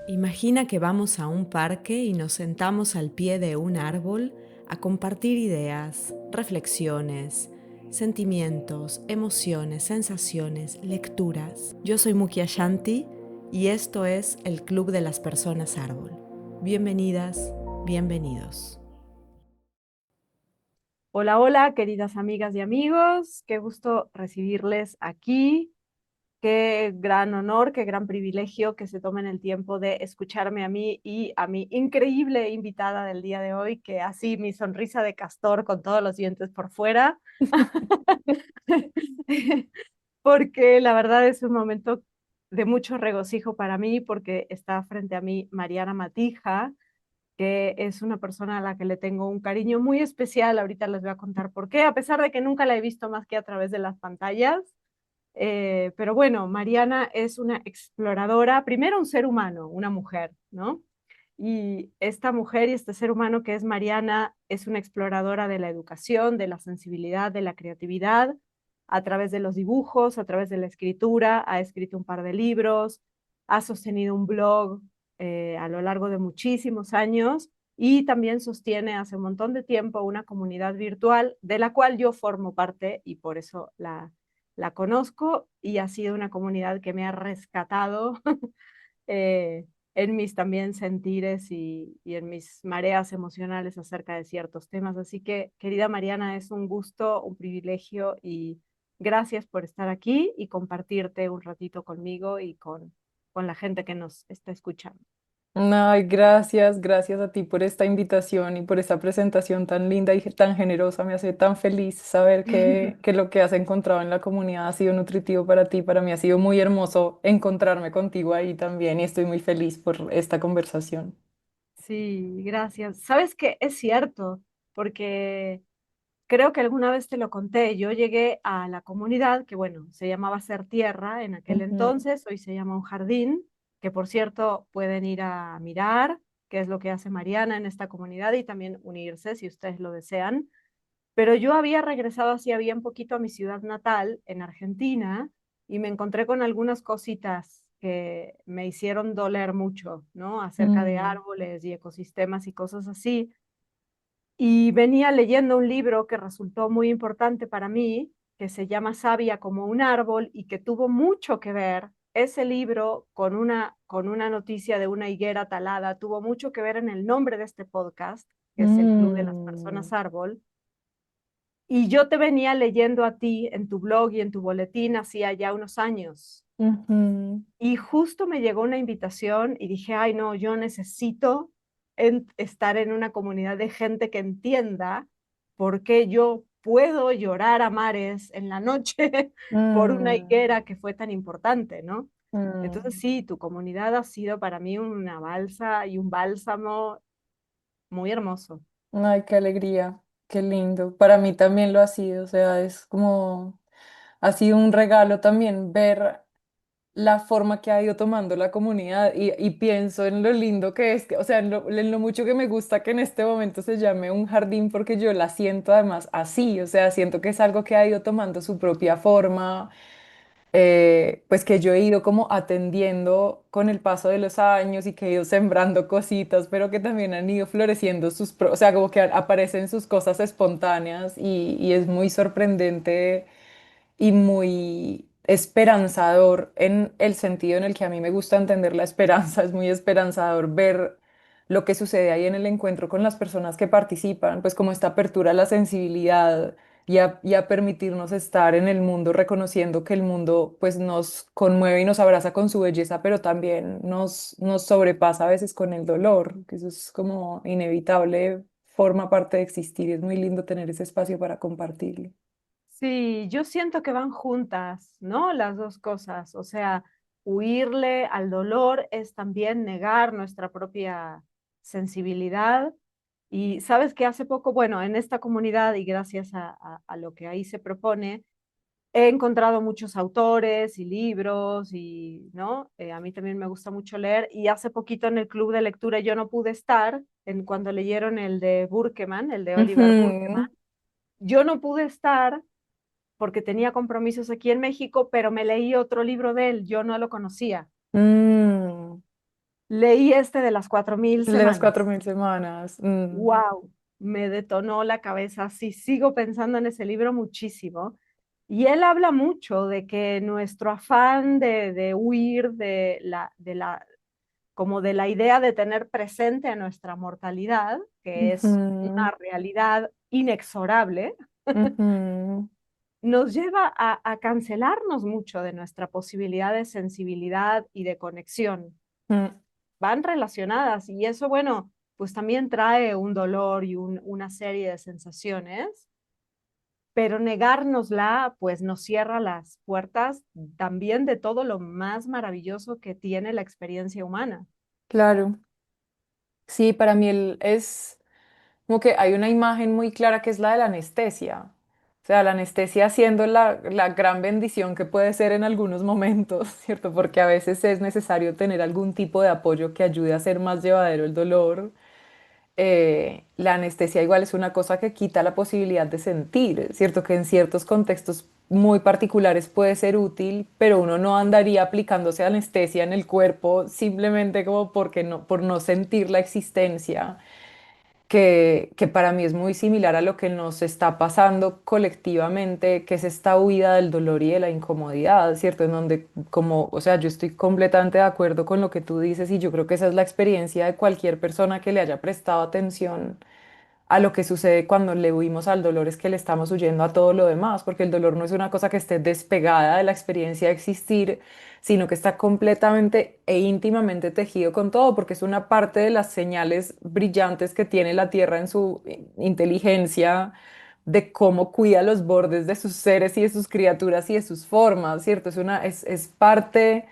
Imagina que vamos a un parque y nos sentamos al pie de un árbol a compartir ideas, reflexiones, sentimientos, emociones, sensaciones, lecturas. Yo soy Mukia Shanti y esto es el Club de las Personas Árbol. Bienvenidas, bienvenidos. Hola, hola, queridas amigas y amigos. Qué gusto recibirles aquí. Qué gran honor, qué gran privilegio que se tomen el tiempo de escucharme a mí y a mi increíble invitada del día de hoy, que así mi sonrisa de castor con todos los dientes por fuera, porque la verdad es un momento de mucho regocijo para mí, porque está frente a mí Mariana Matija, que es una persona a la que le tengo un cariño muy especial. Ahorita les voy a contar por qué, a pesar de que nunca la he visto más que a través de las pantallas. Pero bueno, Mariana es una exploradora, primero un ser humano, una mujer, ¿no? Y esta mujer y este ser humano que es Mariana es una exploradora de la educación, de la sensibilidad, de la creatividad, a través de los dibujos, a través de la escritura, ha escrito un par de libros, ha sostenido un blog a lo largo de muchísimos años y también sostiene hace un montón de tiempo una comunidad virtual de la cual yo formo parte y por eso la conozco y ha sido una comunidad que me ha rescatado eh, en mis también sentires y en mis mareas emocionales acerca de ciertos temas. Así que, querida Mariana, es un gusto, un privilegio y gracias por estar aquí y compartirte un ratito conmigo y con la gente que nos está escuchando. Ay, gracias, gracias a ti por esta invitación y por esta presentación tan linda y tan generosa. Me hace tan feliz saber que lo que has encontrado en la comunidad ha sido nutritivo para ti. Para mí ha sido muy hermoso encontrarme contigo ahí también y estoy muy feliz por esta conversación. Sí, gracias. Sabes que es cierto, porque creo que alguna vez te lo conté. Yo llegué a la comunidad que, bueno, se llamaba Ser Tierra en aquel Ujú. entonces, hoy se llama Un Jardín, que por cierto pueden ir a mirar qué es lo que hace Mariana en esta comunidad y también unirse si ustedes lo desean. Pero yo había regresado hacía bien poquito a mi ciudad natal, en Argentina, y me encontré con algunas cositas que me hicieron doler mucho, ¿no? Acerca de Mm, árboles y ecosistemas y cosas así. Y venía leyendo un libro que resultó muy importante para mí, que se llama Sabia como un árbol y que tuvo mucho que ver ese libro con una noticia de una higuera talada, tuvo mucho que ver en el nombre de este podcast, que es el Club de las mm, Personas Árbol. Y yo te venía leyendo a ti en tu blog y en tu boletín hacía ya unos años. ujú, Y justo me llegó una invitación y dije, ay no, yo necesito estar en una comunidad de gente que entienda por qué yo puedo llorar a mares en la noche por una mm, higuera que fue tan importante, ¿no? Entonces mm. sí, tu comunidad ha sido para mí una balsa y un bálsamo muy hermoso. Ay, qué alegría, qué lindo. Para mí también lo ha sido, o sea, es como, ha sido un regalo también ver la forma que ha ido tomando la comunidad y pienso en lo lindo que es, o sea, en lo mucho que me gusta que en este momento se llame un jardín porque yo la siento además así, o sea, siento que es algo que ha ido tomando su propia forma, pues que yo he ido como atendiendo con el paso de los años y que he ido sembrando cositas, pero que también han ido floreciendo o sea, como que aparecen sus cosas espontáneas y es muy sorprendente y muy esperanzador en el sentido en el que a mí me gusta entender la esperanza. Es muy esperanzador ver lo que sucede ahí en el encuentro con las personas que participan, pues como esta apertura a la sensibilidad y a permitirnos estar en el mundo reconociendo que el mundo pues nos conmueve y nos abraza con su belleza, pero también nos sobrepasa a veces con el dolor, que eso es como inevitable, forma parte de existir y es muy lindo tener ese espacio para compartirlo. Sí, yo siento que van juntas, ¿no? Las dos cosas. O sea, huirle al dolor es también negar nuestra propia sensibilidad. Y sabes que hace poco, bueno, en esta comunidad y gracias a lo que ahí se propone, he encontrado muchos autores y libros y, ¿no? A mí también me gusta mucho leer y hace poquito en el club de lectura yo no pude estar en cuando leyeron el de Burkeman, el de Oliver Burkeman. Ujú. Yo no pude estar porque tenía compromisos aquí en México, pero me leí otro libro de él, yo no lo conocía. Mm, Leí este de las 4000 El de las semanas. 4000 semanas. ¡Wow! Me detonó la cabeza. Sí, sigo pensando en ese libro muchísimo. Y él habla mucho de que nuestro afán de huir como de la idea de tener presente a nuestra mortalidad, que es Ujú, una realidad inexorable, ujú, nos lleva a cancelarnos mucho de nuestra posibilidad de sensibilidad y de conexión. mm. Van relacionadas y eso, bueno, pues también trae un dolor y una serie de sensaciones, pero negárnosla, pues nos cierra las puertas también de todo lo más maravilloso que tiene la experiencia humana. Claro. Sí, para mí es como que hay una imagen muy clara que es la de la anestesia. O sea, la anestesia siendo la gran bendición que puede ser en algunos momentos, ¿cierto? Porque a veces es necesario tener algún tipo de apoyo que ayude a hacer más llevadero el dolor. La anestesia igual es una cosa que quita la posibilidad de sentir, ¿cierto? Que en ciertos contextos muy particulares puede ser útil, pero uno no andaría aplicándose anestesia en el cuerpo simplemente como porque no, por no sentir la existencia que para mí es muy similar a lo que nos está pasando colectivamente, que es esta huida del dolor y de la incomodidad, ¿cierto? En donde, como, o sea, yo estoy completamente de acuerdo con lo que tú dices y yo creo que esa es la experiencia de cualquier persona que le haya prestado atención a lo que sucede cuando le huimos al dolor, es que le estamos huyendo a todo lo demás, porque el dolor no es una cosa que esté despegada de la experiencia de existir, sino que está completamente e íntimamente tejido con todo, porque es una parte de las señales brillantes que tiene la Tierra en su inteligencia de cómo cuida los bordes de sus seres y de sus criaturas y de sus formas, ¿cierto? Es parte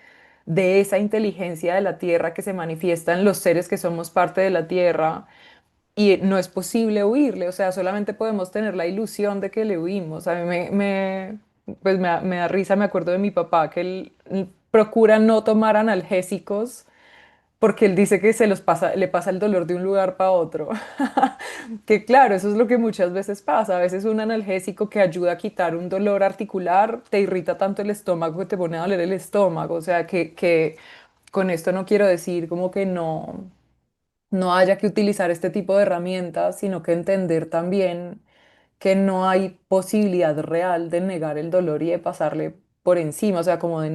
de esa inteligencia de la Tierra que se manifiesta en los seres que somos parte de la Tierra y no es posible huirle, o sea, solamente podemos tener la ilusión de que le huimos. A mí me da risa, me acuerdo de mi papá, que él procura no tomar analgésicos porque él dice que se los pasa, le pasa el dolor de un lugar para otro. Que claro, eso es lo que muchas veces pasa. A veces un analgésico que ayuda a quitar un dolor articular te irrita tanto el estómago que te pone a doler el estómago. O sea, que con esto no quiero decir como que no haya que utilizar este tipo de herramientas, sino que entender también que no hay posibilidad real de negar el dolor y de pasarle por encima, o sea, como de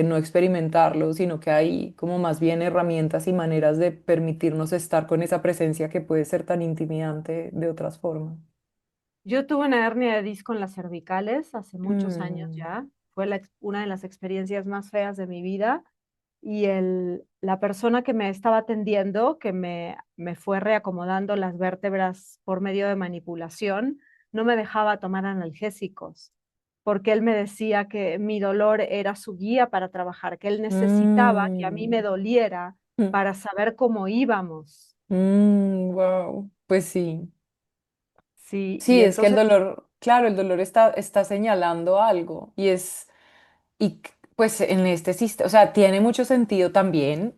no experimentarlo, sino que hay como más bien herramientas y maneras de permitirnos estar con esa presencia que puede ser tan intimidante de otras formas. Yo tuve una hernia de disco en las cervicales hace muchos años Mm, ya. Fue una de las experiencias más feas de mi vida. Y la persona que me estaba atendiendo, que me fue reacomodando las vértebras por medio de manipulación, no me dejaba tomar analgésicos, porque él me decía que mi dolor era su guía para trabajar, que él necesitaba que a mí me mm, doliera mm, para saber cómo íbamos. wow, pues sí. Sí, y Sí, es que el entonces dolor, claro, el dolor está señalando algo pues en este sistema, o sea, tiene mucho sentido también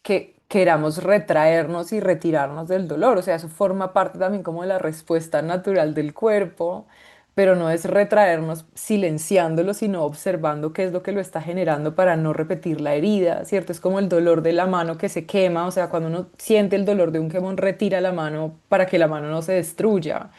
que queramos retraernos y retirarnos del dolor, o sea, eso forma parte también como de la respuesta natural del cuerpo, pero no es retraernos silenciándolo, sino observando qué es lo que lo está generando para no repetir la herida, ¿cierto? Es como el dolor de la mano que se quema, o sea, cuando uno siente el dolor de un quemón, retira la mano para que la mano no se destruya.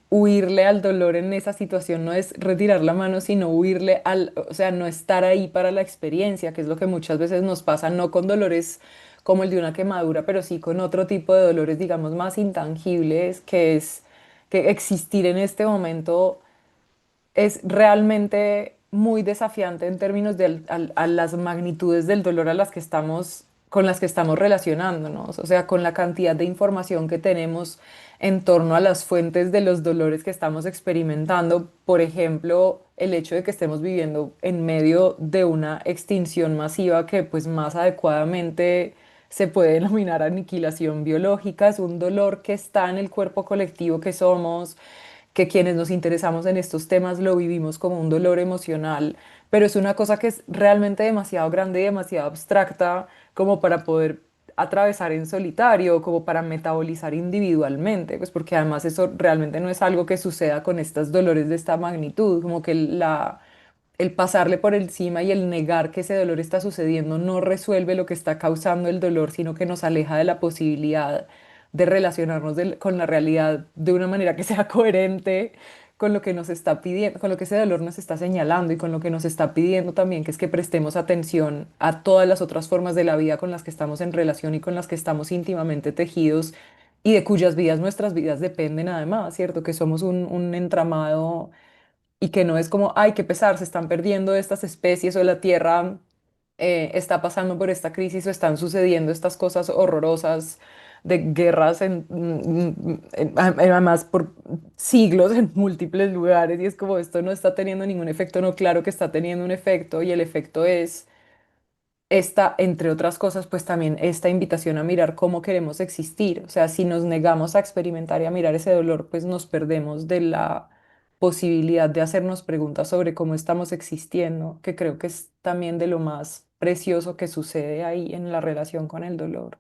Huirle al dolor en esa situación no es retirar la mano, sino huirle o sea, no estar ahí para la experiencia, que es lo que muchas veces nos pasa, no con dolores como el de una quemadura, pero sí con otro tipo de dolores, digamos, más intangibles, que es que existir en este momento es realmente muy desafiante en términos de a las magnitudes del dolor a las que estamos, con las que estamos relacionándonos, o sea, con la cantidad de información que tenemos en torno a las fuentes de los dolores que estamos experimentando. Por ejemplo, el hecho de que estemos viviendo en medio de una extinción masiva que pues más adecuadamente se puede denominar aniquilación biológica, es un dolor que está en el cuerpo colectivo que somos, que quienes nos interesamos en estos temas lo vivimos como un dolor emocional, pero es una cosa que es realmente demasiado grande y demasiado abstracta como para poder atravesar en solitario, como para metabolizar individualmente, pues porque además eso realmente no es algo que suceda con estos dolores de esta magnitud, como que el pasarle por encima y el negar que ese dolor está sucediendo no resuelve lo que está causando el dolor, sino que nos aleja de la posibilidad de relacionarnos con la realidad de una manera que sea coherente con lo que nos está pidiendo, con lo que ese dolor nos está señalando y con lo que nos está pidiendo también, que es que prestemos atención a todas las otras formas de la vida con las que estamos en relación y con las que estamos íntimamente tejidos y de cuyas vidas nuestras vidas dependen además, ¿cierto? Que somos un entramado y que no es como, ay, qué pesar, se están perdiendo estas especies o la Tierra está pasando por esta crisis o están sucediendo estas cosas horrorosas de guerras además por siglos en múltiples lugares y es como esto no está teniendo ningún efecto, no, claro que está teniendo un efecto y el efecto es esta, entre otras cosas, pues también esta invitación a mirar cómo queremos existir. O sea, si nos negamos a experimentar y a mirar ese dolor, pues nos perdemos de la posibilidad de hacernos preguntas sobre cómo estamos existiendo, que creo que es también de lo más precioso que sucede ahí en la relación con el dolor.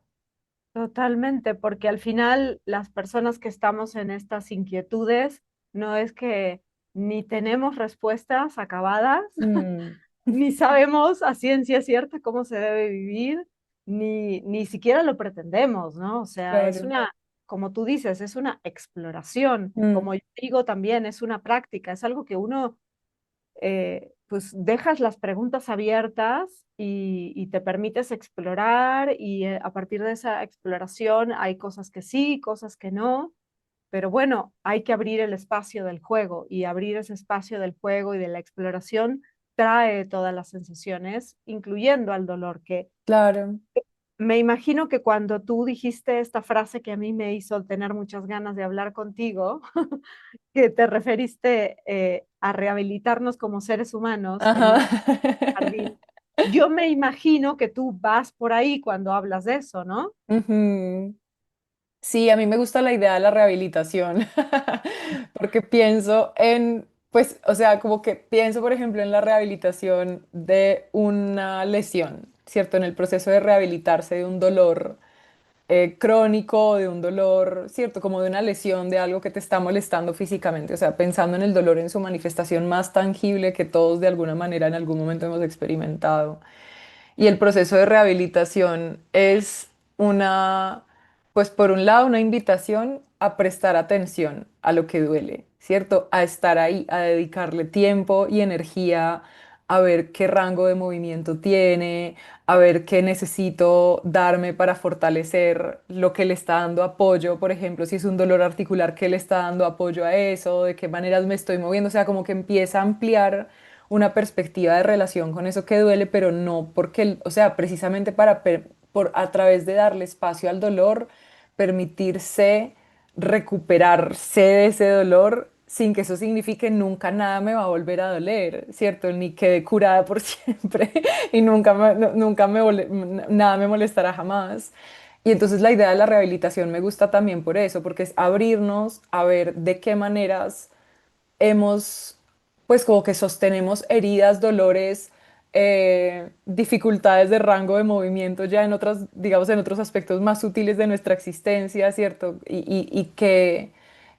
Totalmente, porque al final las personas que estamos en estas inquietudes no es que ni tenemos respuestas acabadas, Mm, ni sabemos a ciencia cierta cómo se debe vivir, ni siquiera lo pretendemos, ¿no? O sea, es claro. una, como tú dices, es una exploración, Mm, como yo digo también, es una práctica, es algo que uno pues dejas las preguntas abiertas y te permites explorar y a partir de esa exploración hay cosas que sí, cosas que no, pero bueno, hay que abrir el espacio del juego y abrir ese espacio del juego y de la exploración trae todas las sensaciones, incluyendo al dolor, que claro. me imagino que cuando tú dijiste esta frase que a mí me hizo tener muchas ganas de hablar contigo, que te referiste a rehabilitarnos como seres humanos en Ajá. un jardín, yo me imagino que tú vas por ahí cuando hablas de eso, ¿no? Ujú. Sí, a mí me gusta la idea de la rehabilitación, porque pienso en, pues, o sea, como que pienso, por ejemplo, en la rehabilitación de una lesión, ¿cierto? En el proceso de rehabilitarse de un dolor crónico, de un dolor, ¿cierto? Como de una lesión, de algo que te está molestando físicamente, o sea, pensando en el dolor en su manifestación más tangible que todos de alguna manera en algún momento hemos experimentado. Y el proceso de rehabilitación es una, pues por un lado, una invitación a prestar atención a lo que duele, ¿cierto? A estar ahí, a dedicarle tiempo y energía, a ver qué rango de movimiento tiene, a ver qué necesito darme para fortalecer lo que le está dando apoyo, por ejemplo, si es un dolor articular, qué le está dando apoyo a eso, de qué maneras me estoy moviendo, o sea, como que empieza a ampliar una perspectiva de relación con eso que duele, pero no porque, o sea, precisamente para, por, a través de darle espacio al dolor, permitirse recuperarse de ese dolor sin que eso signifique nunca nada me va a volver a doler, ¿cierto? Ni quede curada por siempre y nunca nunca nada me molestará jamás. Y entonces la idea de la rehabilitación me gusta también por eso, porque es abrirnos a ver de qué maneras hemos, pues como que sostenemos heridas, dolores, dificultades de rango de movimiento ya en otras, digamos, en otros aspectos más sutiles de nuestra existencia, ¿cierto? Y que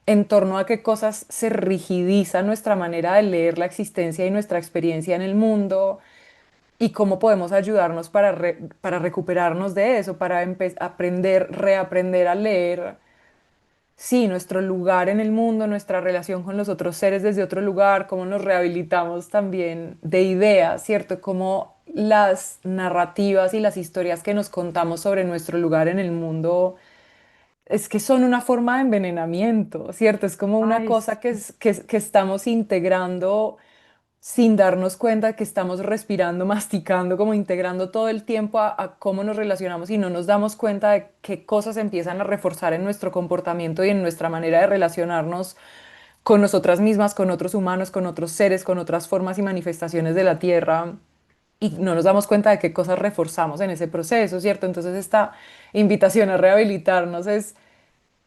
en torno a qué cosas se rigidiza nuestra manera de leer la existencia y nuestra experiencia en el mundo y cómo podemos ayudarnos para, para recuperarnos de eso, para aprender, reaprender a leer. Sí, nuestro lugar en el mundo, nuestra relación con los otros seres desde otro lugar, cómo nos rehabilitamos también de ideas, ¿cierto? Cómo las narrativas y las historias que nos contamos sobre nuestro lugar en el mundo es que son una forma de envenenamiento, ¿cierto? Es como una Ay, cosa sí. que estamos integrando sin darnos cuenta que estamos respirando, masticando, como integrando todo el tiempo a cómo nos relacionamos y no nos damos cuenta de qué cosas empiezan a reforzar en nuestro comportamiento y en nuestra manera de relacionarnos con nosotras mismas, con otros humanos, con otros seres, con otras formas y manifestaciones de la Tierra. Y no nos damos cuenta de qué cosas reforzamos en ese proceso, ¿cierto? Entonces esta invitación a rehabilitarnos es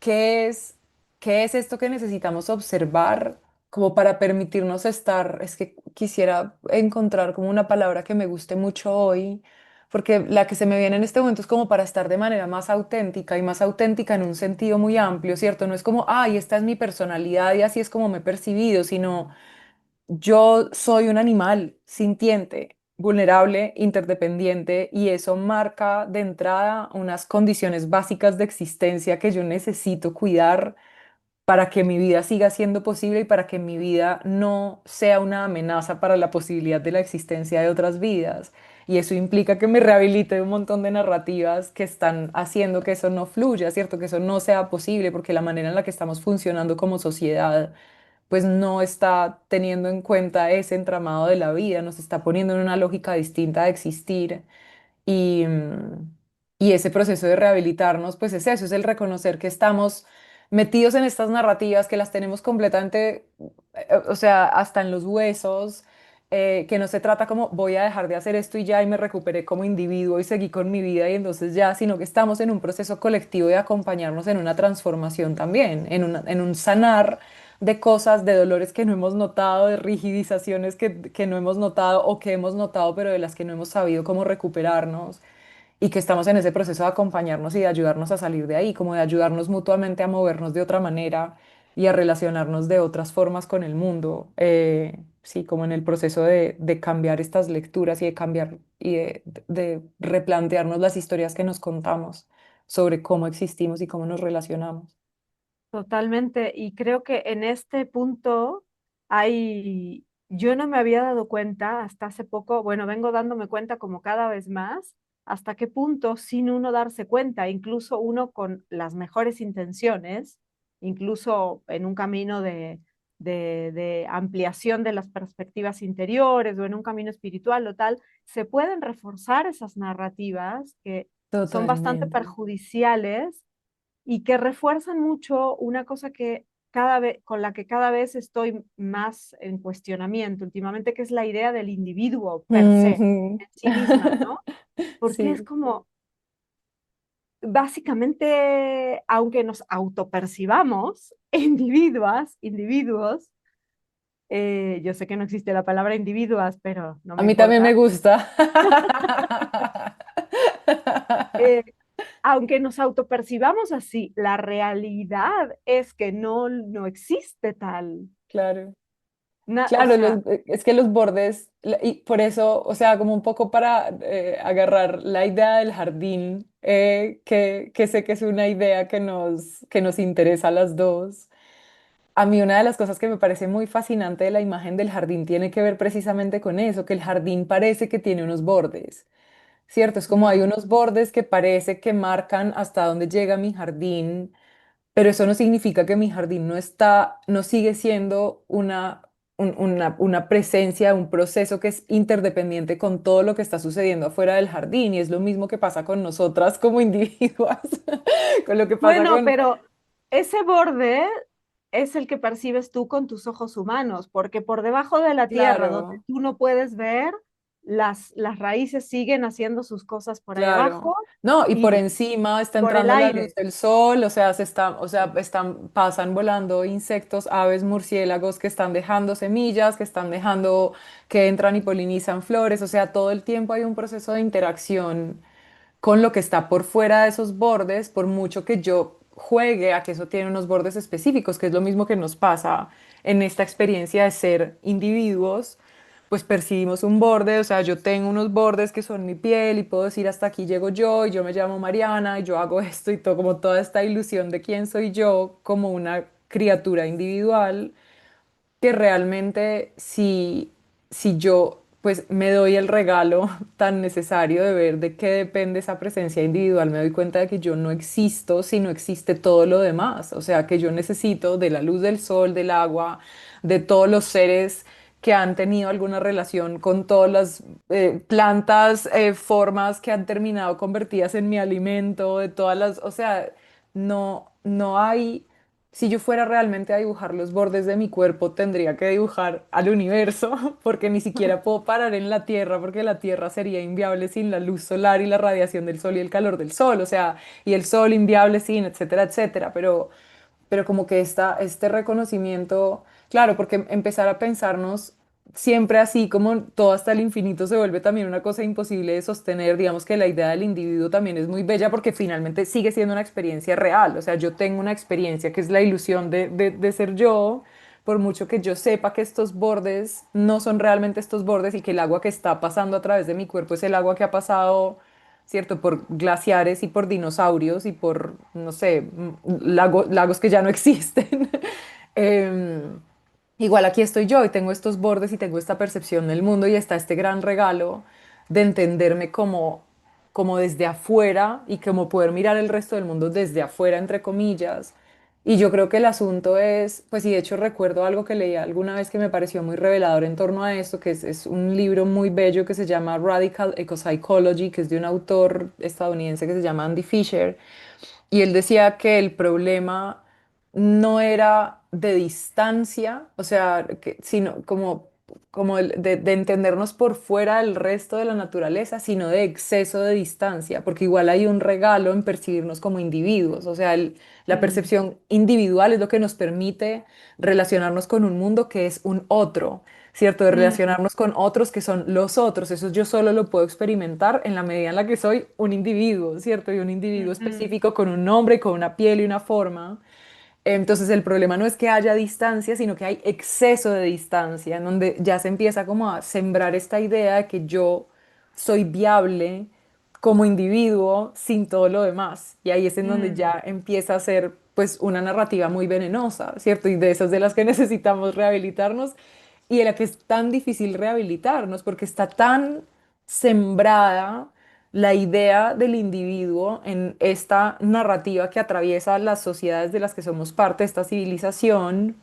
¿qué es, qué es esto que necesitamos observar como para permitirnos estar? Es que quisiera encontrar como una palabra que me guste mucho hoy, porque la que se me viene en este momento es como para estar de manera más auténtica y más auténtica en un sentido muy amplio, ¿cierto? No es como, ay, esta es mi personalidad y así es como me he percibido, sino yo soy un animal sintiente, vulnerable, interdependiente y eso marca de entrada unas condiciones básicas de existencia que yo necesito cuidar para que mi vida siga siendo posible y para que mi vida no sea una amenaza para la posibilidad de la existencia de otras vidas. Y eso implica que me rehabilite de un montón de narrativas que están haciendo que eso no fluya, ¿cierto? Que eso no sea posible, porque la manera en la que estamos funcionando como sociedad, pues no está teniendo en cuenta ese entramado de la vida, nos está poniendo en una lógica distinta de existir. Y, y ese proceso de rehabilitarnos, pues es eso, es el reconocer que estamos metidos en estas narrativas, que las tenemos completamente, o sea, hasta en los huesos, que no se trata como voy a dejar de hacer esto y ya y me recuperé como individuo y seguí con mi vida y entonces ya, sino que estamos en un proceso colectivo de acompañarnos en una transformación también, en un sanar de cosas, de dolores que no hemos notado, de rigidizaciones que no hemos notado o que hemos notado, pero de las que no hemos sabido cómo recuperarnos y que estamos en ese proceso de acompañarnos y de ayudarnos a salir de ahí, como de ayudarnos mutuamente a movernos de otra manera y a relacionarnos de otras formas con el mundo. Sí, como en el proceso de cambiar estas lecturas y de cambiar y de replantearnos las historias que nos contamos sobre cómo existimos y cómo nos relacionamos. Totalmente, y creo que en este punto yo no me había dado cuenta hasta hace poco, bueno, vengo dándome cuenta como cada vez más, hasta qué punto sin uno darse cuenta, incluso uno con las mejores intenciones, incluso en un camino de ampliación de las perspectivas interiores o en un camino espiritual o tal, se pueden reforzar esas narrativas que son bastante Totalmente. perjudiciales y que refuerzan mucho una cosa que cada vez, con la que cada vez estoy más en cuestionamiento últimamente, que es la idea del individuo per se, Ujú. en sí misma, ¿no? Porque es Sí, como, básicamente, aunque nos autopercibamos individuos, yo sé que no existe la palabra individuas, pero no a me mí también me importa. gusta. eh, Aunque nos autopercibamos así, la realidad es que no existe tal. Claro. O Claro, sea, es que los bordes, y por eso, o sea, como un poco para agarrar la idea del jardín, que sé que es una idea que nos interesa a las dos. A mí una de las cosas que me parece muy fascinante de la imagen del jardín tiene que ver precisamente con eso, que el jardín parece que tiene unos bordes, ¿cierto? Es como hay mm, unos bordes que parece que marcan hasta dónde llega mi jardín, pero eso no significa que mi jardín no está, no sigue siendo una presencia, un proceso que es interdependiente con todo lo que está sucediendo afuera del jardín. Y es lo mismo que pasa con nosotras como individuas, con lo que pasa bueno, con... pero ese borde es el que percibes tú con tus ojos humanos, porque por debajo de la tierra, donde Claro, tú no puedes ver, las raíces siguen haciendo sus cosas por ahí claro. abajo No, y por y encima está por el entrando la luz aire. del sol, o sea, o sea, pasan volando insectos, aves, murciélagos que están dejando semillas, que están dejando que entran y polinizan flores, o sea, todo el tiempo hay un proceso de interacción con lo que está por fuera de esos bordes, por mucho que yo juegue a que eso tiene unos bordes específicos, que es lo mismo que nos pasa en esta experiencia de ser individuos, pues percibimos un borde, o sea, yo tengo unos bordes que son mi piel y puedo decir hasta aquí llego yo y yo me llamo Mariana y yo hago esto y todo, como toda esta ilusión de quién soy yo como una criatura individual que realmente si yo pues me doy el regalo tan necesario de ver de qué depende esa presencia individual, me doy cuenta de que yo no existo si no existe todo lo demás, o sea que yo necesito de la luz del sol, del agua, de todos los seres que han tenido alguna relación con todas las plantas, formas que han terminado convertidas en mi alimento, de todas las, o sea, no hay si yo fuera realmente a dibujar los bordes de mi cuerpo, tendría que dibujar al universo, porque ni siquiera puedo parar en la Tierra, porque la Tierra sería inviable sin la luz solar y la radiación del sol y el calor del sol, o sea, y el sol inviable sin, etcétera, etcétera. Pero como que este reconocimiento, claro, porque empezar a pensarnos siempre así, como todo hasta el infinito se vuelve también una cosa imposible de sostener, digamos que la idea del individuo también es muy bella porque finalmente sigue siendo una experiencia real, o sea, yo tengo una experiencia que es la ilusión de ser yo, por mucho que yo sepa que estos bordes no son realmente estos bordes y que el agua que está pasando a través de mi cuerpo es el agua que ha pasado, ¿cierto? Por glaciares y por dinosaurios y por, no sé, lagos que ya no existen. Em, Igual aquí estoy yo y tengo estos bordes y tengo esta percepción del mundo y está este gran regalo de entenderme como desde afuera y como poder mirar el resto del mundo desde afuera, entre comillas. Y yo creo que el asunto es, pues y de hecho recuerdo algo que leí alguna vez que me pareció muy revelador en torno a esto, que es un libro muy bello que se llama Radical Ecopsychology, que es de un autor estadounidense que se llama Andy Fisher. Y él decía que el problema no era de distancia, o sea, sino como de entendernos por fuera del resto de la naturaleza, sino de exceso de distancia, porque igual hay un regalo en percibirnos como individuos, o sea, la Mm, percepción individual es lo que nos permite relacionarnos con un mundo que es un otro. ¿Cierto? De mm, relacionarnos con otros que son los otros. Eso yo solo lo puedo experimentar en la medida en la que soy un individuo, ¿cierto? Y un individuo ujú, específico con un nombre, con una piel y una forma. Entonces el problema no es que haya distancia, sino que hay exceso de distancia, en donde ya se empieza como a sembrar esta idea de que yo soy viable como individuo sin todo lo demás. Y ahí es en donde mm. ya empieza a ser pues una narrativa muy venenosa, ¿cierto? Y de esas de las que necesitamos rehabilitarnos y de la que es tan difícil rehabilitarnos porque está tan sembrada la idea del individuo en esta narrativa que atraviesa las sociedades de las que somos parte, esta civilización,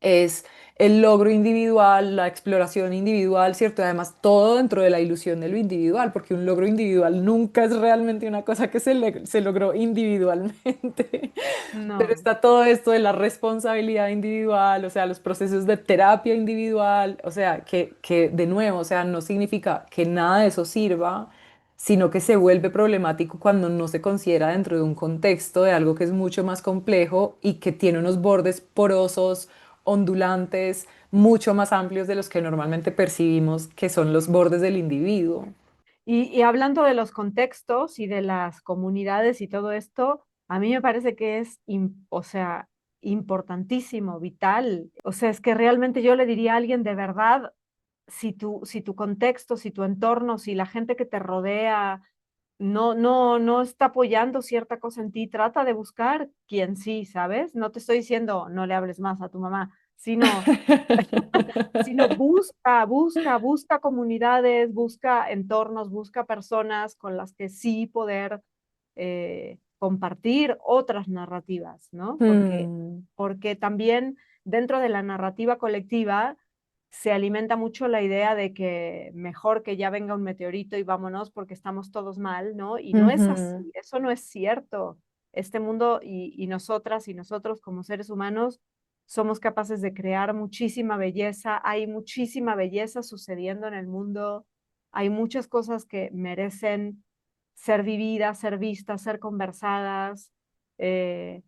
es el logro individual, la exploración individual, ¿cierto? Además, todo dentro de la ilusión de lo individual, porque un logro individual nunca es realmente una cosa que se logró individualmente. Pero No. está todo esto de la responsabilidad individual, o sea, los procesos de terapia individual, o sea, que de nuevo, o sea, no significa que nada de eso sirva, sino que se vuelve problemático cuando no se considera dentro de un contexto de algo que es mucho más complejo y que tiene unos bordes porosos, ondulantes, mucho más amplios de los que normalmente percibimos que son los bordes del individuo. Y hablando de los contextos y de las comunidades y todo esto, a mí me parece que es, o sea, importantísimo, vital. O sea, es que realmente yo le diría a alguien de verdad, si tu contexto, si tu entorno, si la gente que te rodea no está apoyando cierta cosa en ti, trata de buscar quien sí, ¿sabes? No te estoy diciendo no le hables más a tu mamá, sino busca comunidades, busca entornos, busca personas con las que sí poder compartir otras narrativas, ¿no? Hmm. Porque también dentro de la narrativa colectiva se alimenta mucho la idea de que mejor que ya venga un meteorito y vámonos porque estamos todos mal, ¿no? Y no es Ujú. así, eso no es cierto. Este mundo y nosotras y nosotros como seres humanos somos capaces de crear muchísima belleza, hay muchísima belleza sucediendo en el mundo, hay muchas cosas que merecen ser vividas, ser vistas, ser conversadas, eh,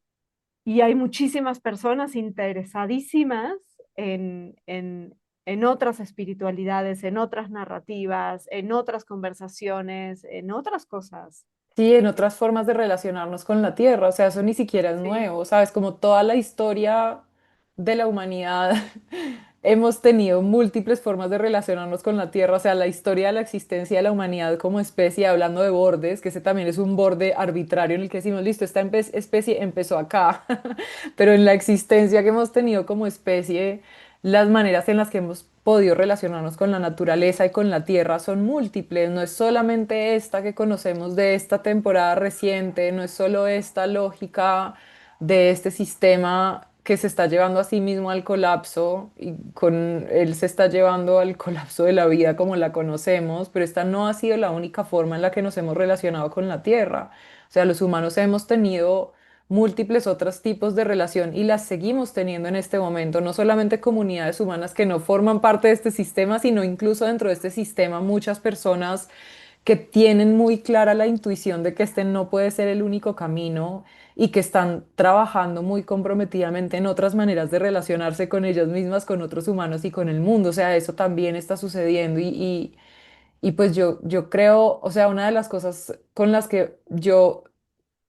y hay muchísimas personas interesadísimas en otras espiritualidades, en otras narrativas, en otras conversaciones, en otras cosas. Sí, en otras formas de relacionarnos con la Tierra, o sea, eso ni siquiera es Sí, nuevo, ¿sabes? Como toda la historia de la humanidad, hemos tenido múltiples formas de relacionarnos con la Tierra, o sea, la historia de la existencia de la humanidad como especie, hablando de bordes, que ese también es un borde arbitrario en el que decimos, listo, esta especie empezó acá, pero en la existencia que hemos tenido como especie, las maneras en las que hemos podido relacionarnos con la naturaleza y con la tierra son múltiples. No es solamente esta que conocemos de esta temporada reciente, no es solo esta lógica de este sistema que se está llevando a sí mismo al colapso y con él se está llevando al colapso de la vida como la conocemos, pero esta no ha sido la única forma en la que nos hemos relacionado con la tierra. O sea, los humanos hemos tenido múltiples otros tipos de relación y las seguimos teniendo en este momento, no solamente comunidades humanas que no forman parte de este sistema, sino incluso dentro de este sistema muchas personas que tienen muy clara la intuición de que este no puede ser el único camino y que están trabajando muy comprometidamente en otras maneras de relacionarse con ellas mismas, con otros humanos y con el mundo. O sea, eso también está sucediendo y pues yo creo, o sea, una de las cosas con las que yo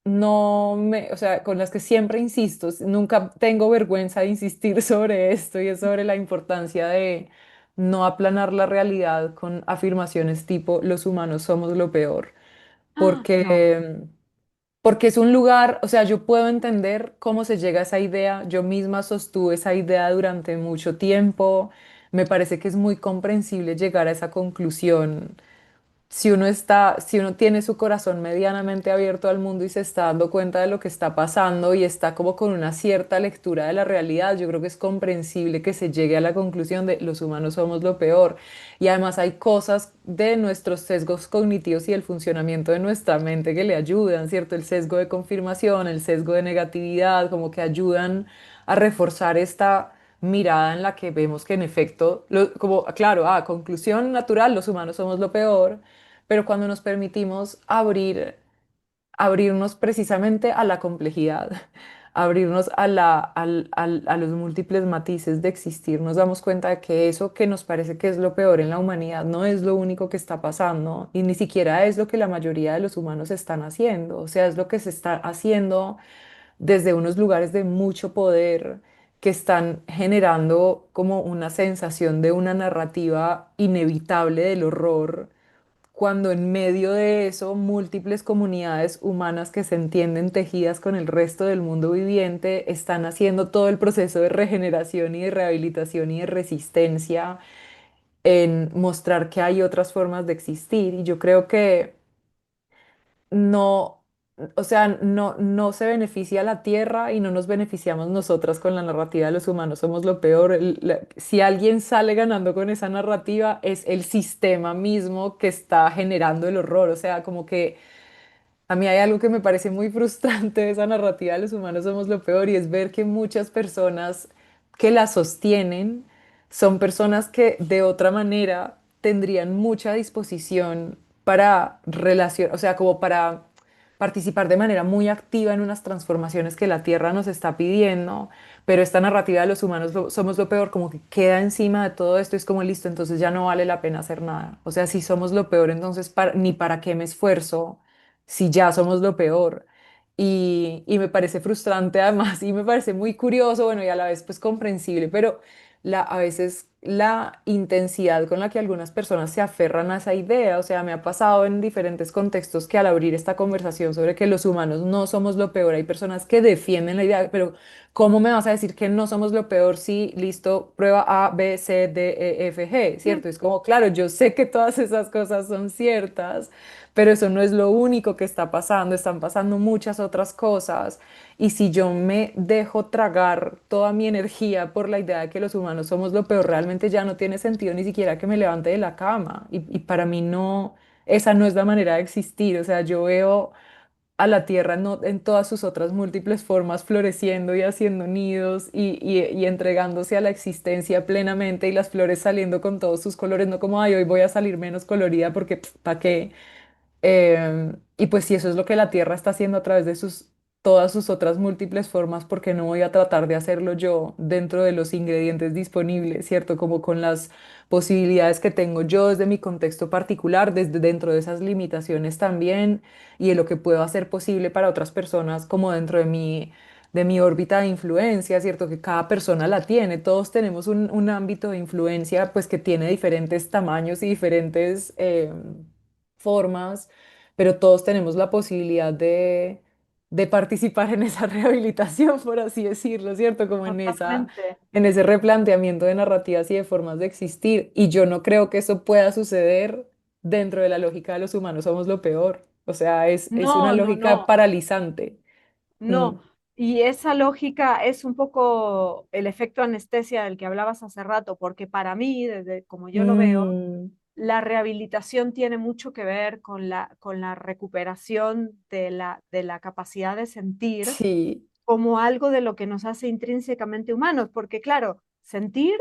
o sea, con las que siempre insisto, nunca tengo vergüenza de insistir sobre esto y es sobre la importancia de no aplanar la realidad con afirmaciones tipo los humanos somos lo peor, ¡Ah! No, porque porque es un lugar, o sea, yo puedo entender cómo se llega a esa idea. Yo misma sostuve esa idea durante mucho tiempo. Me parece que es muy comprensible llegar a esa conclusión si uno tiene su corazón medianamente abierto al mundo y se está dando cuenta de lo que está pasando y está como con una cierta lectura de la realidad, yo creo que es comprensible que se llegue a la conclusión de los humanos somos lo peor. Y además hay cosas de nuestros sesgos cognitivos y el funcionamiento de nuestra mente que le ayudan, ¿cierto? El sesgo de confirmación, el sesgo de negatividad, como que ayudan a reforzar esta mirada en la que vemos que en efecto, como claro, conclusión natural, los humanos somos lo peor, pero cuando nos permitimos abrirnos precisamente a la complejidad, abrirnos a los múltiples matices de existir, nos damos cuenta de que eso que nos parece que es lo peor en la humanidad no es lo único que está pasando y ni siquiera es lo que la mayoría de los humanos están haciendo, o sea, es lo que se está haciendo desde unos lugares de mucho poder que están generando como una sensación de una narrativa inevitable del horror cuando en medio de eso múltiples comunidades humanas que se entienden tejidas con el resto del mundo viviente están haciendo todo el proceso de regeneración y de rehabilitación y de resistencia en mostrar que hay otras formas de existir. Y yo creo que no, o sea, no se beneficia la Tierra y no nos beneficiamos nosotras con la narrativa de los humanos, somos lo peor. Si alguien sale ganando con esa narrativa, es el sistema mismo que está generando el horror. O sea, como que a mí hay algo que me parece muy frustrante de esa narrativa de los humanos somos lo peor y es ver que muchas personas que la sostienen son personas que de otra manera tendrían mucha disposición para relación, o sea, como para participar de manera muy activa en unas transformaciones que la Tierra nos está pidiendo, pero esta narrativa de los humanos somos lo peor, como que queda encima de todo esto, es como listo, entonces ya no vale la pena hacer nada. O sea, si somos lo peor, entonces ni para qué me esfuerzo si ya somos lo peor. Y me parece frustrante además y me parece muy curioso, bueno, y a la vez pues comprensible, pero a veces la intensidad con la que algunas personas se aferran a esa idea, o sea, me ha pasado en diferentes contextos que al abrir esta conversación sobre que los humanos no somos lo peor, hay personas que defienden la idea, pero ¿cómo me vas a decir que no somos lo peor si, listo, prueba A, B, C, D, E, F, G, ¿cierto? Es como, claro, yo sé que todas esas cosas son ciertas, pero eso no es lo único que está pasando, están pasando muchas otras cosas. Y si yo me dejo tragar toda mi energía por la idea de que los humanos somos lo peor, realmente ya no tiene sentido ni siquiera que me levante de la cama. Y para mí no, esa no es la manera de existir. O sea, yo veo a la tierra en todas sus otras múltiples formas, floreciendo y haciendo nidos y entregándose a la existencia plenamente y las flores saliendo con todos sus colores, no como, ay, hoy voy a salir menos colorida porque, ¿para qué? Y pues si eso es lo que la Tierra está haciendo a través de todas sus otras múltiples formas, porque no voy a tratar de hacerlo yo dentro de los ingredientes disponibles, ¿cierto? Como con las posibilidades que tengo yo desde mi contexto particular, desde dentro de esas limitaciones también, y de lo que puedo hacer posible para otras personas como dentro de mi órbita de influencia, ¿cierto? Que cada persona la tiene, todos tenemos un ámbito de influencia pues que tiene diferentes tamaños y diferentes formas, pero todos tenemos la posibilidad de participar en esa rehabilitación, por así decirlo, ¿cierto? Como totalmente. en ese replanteamiento de narrativas y de formas de existir. Y yo no creo que eso pueda suceder dentro de la lógica de los humanos somos lo peor. O sea, es una No, no, lógica no, paralizante. Mm. no. Y esa lógica es un poco el efecto anestesia del que hablabas hace rato, porque para mí, desde como yo lo veo, Mm, la rehabilitación tiene mucho que ver con la recuperación de la capacidad de sentir sí. como algo de lo que nos hace intrínsecamente humanos, porque claro, sentir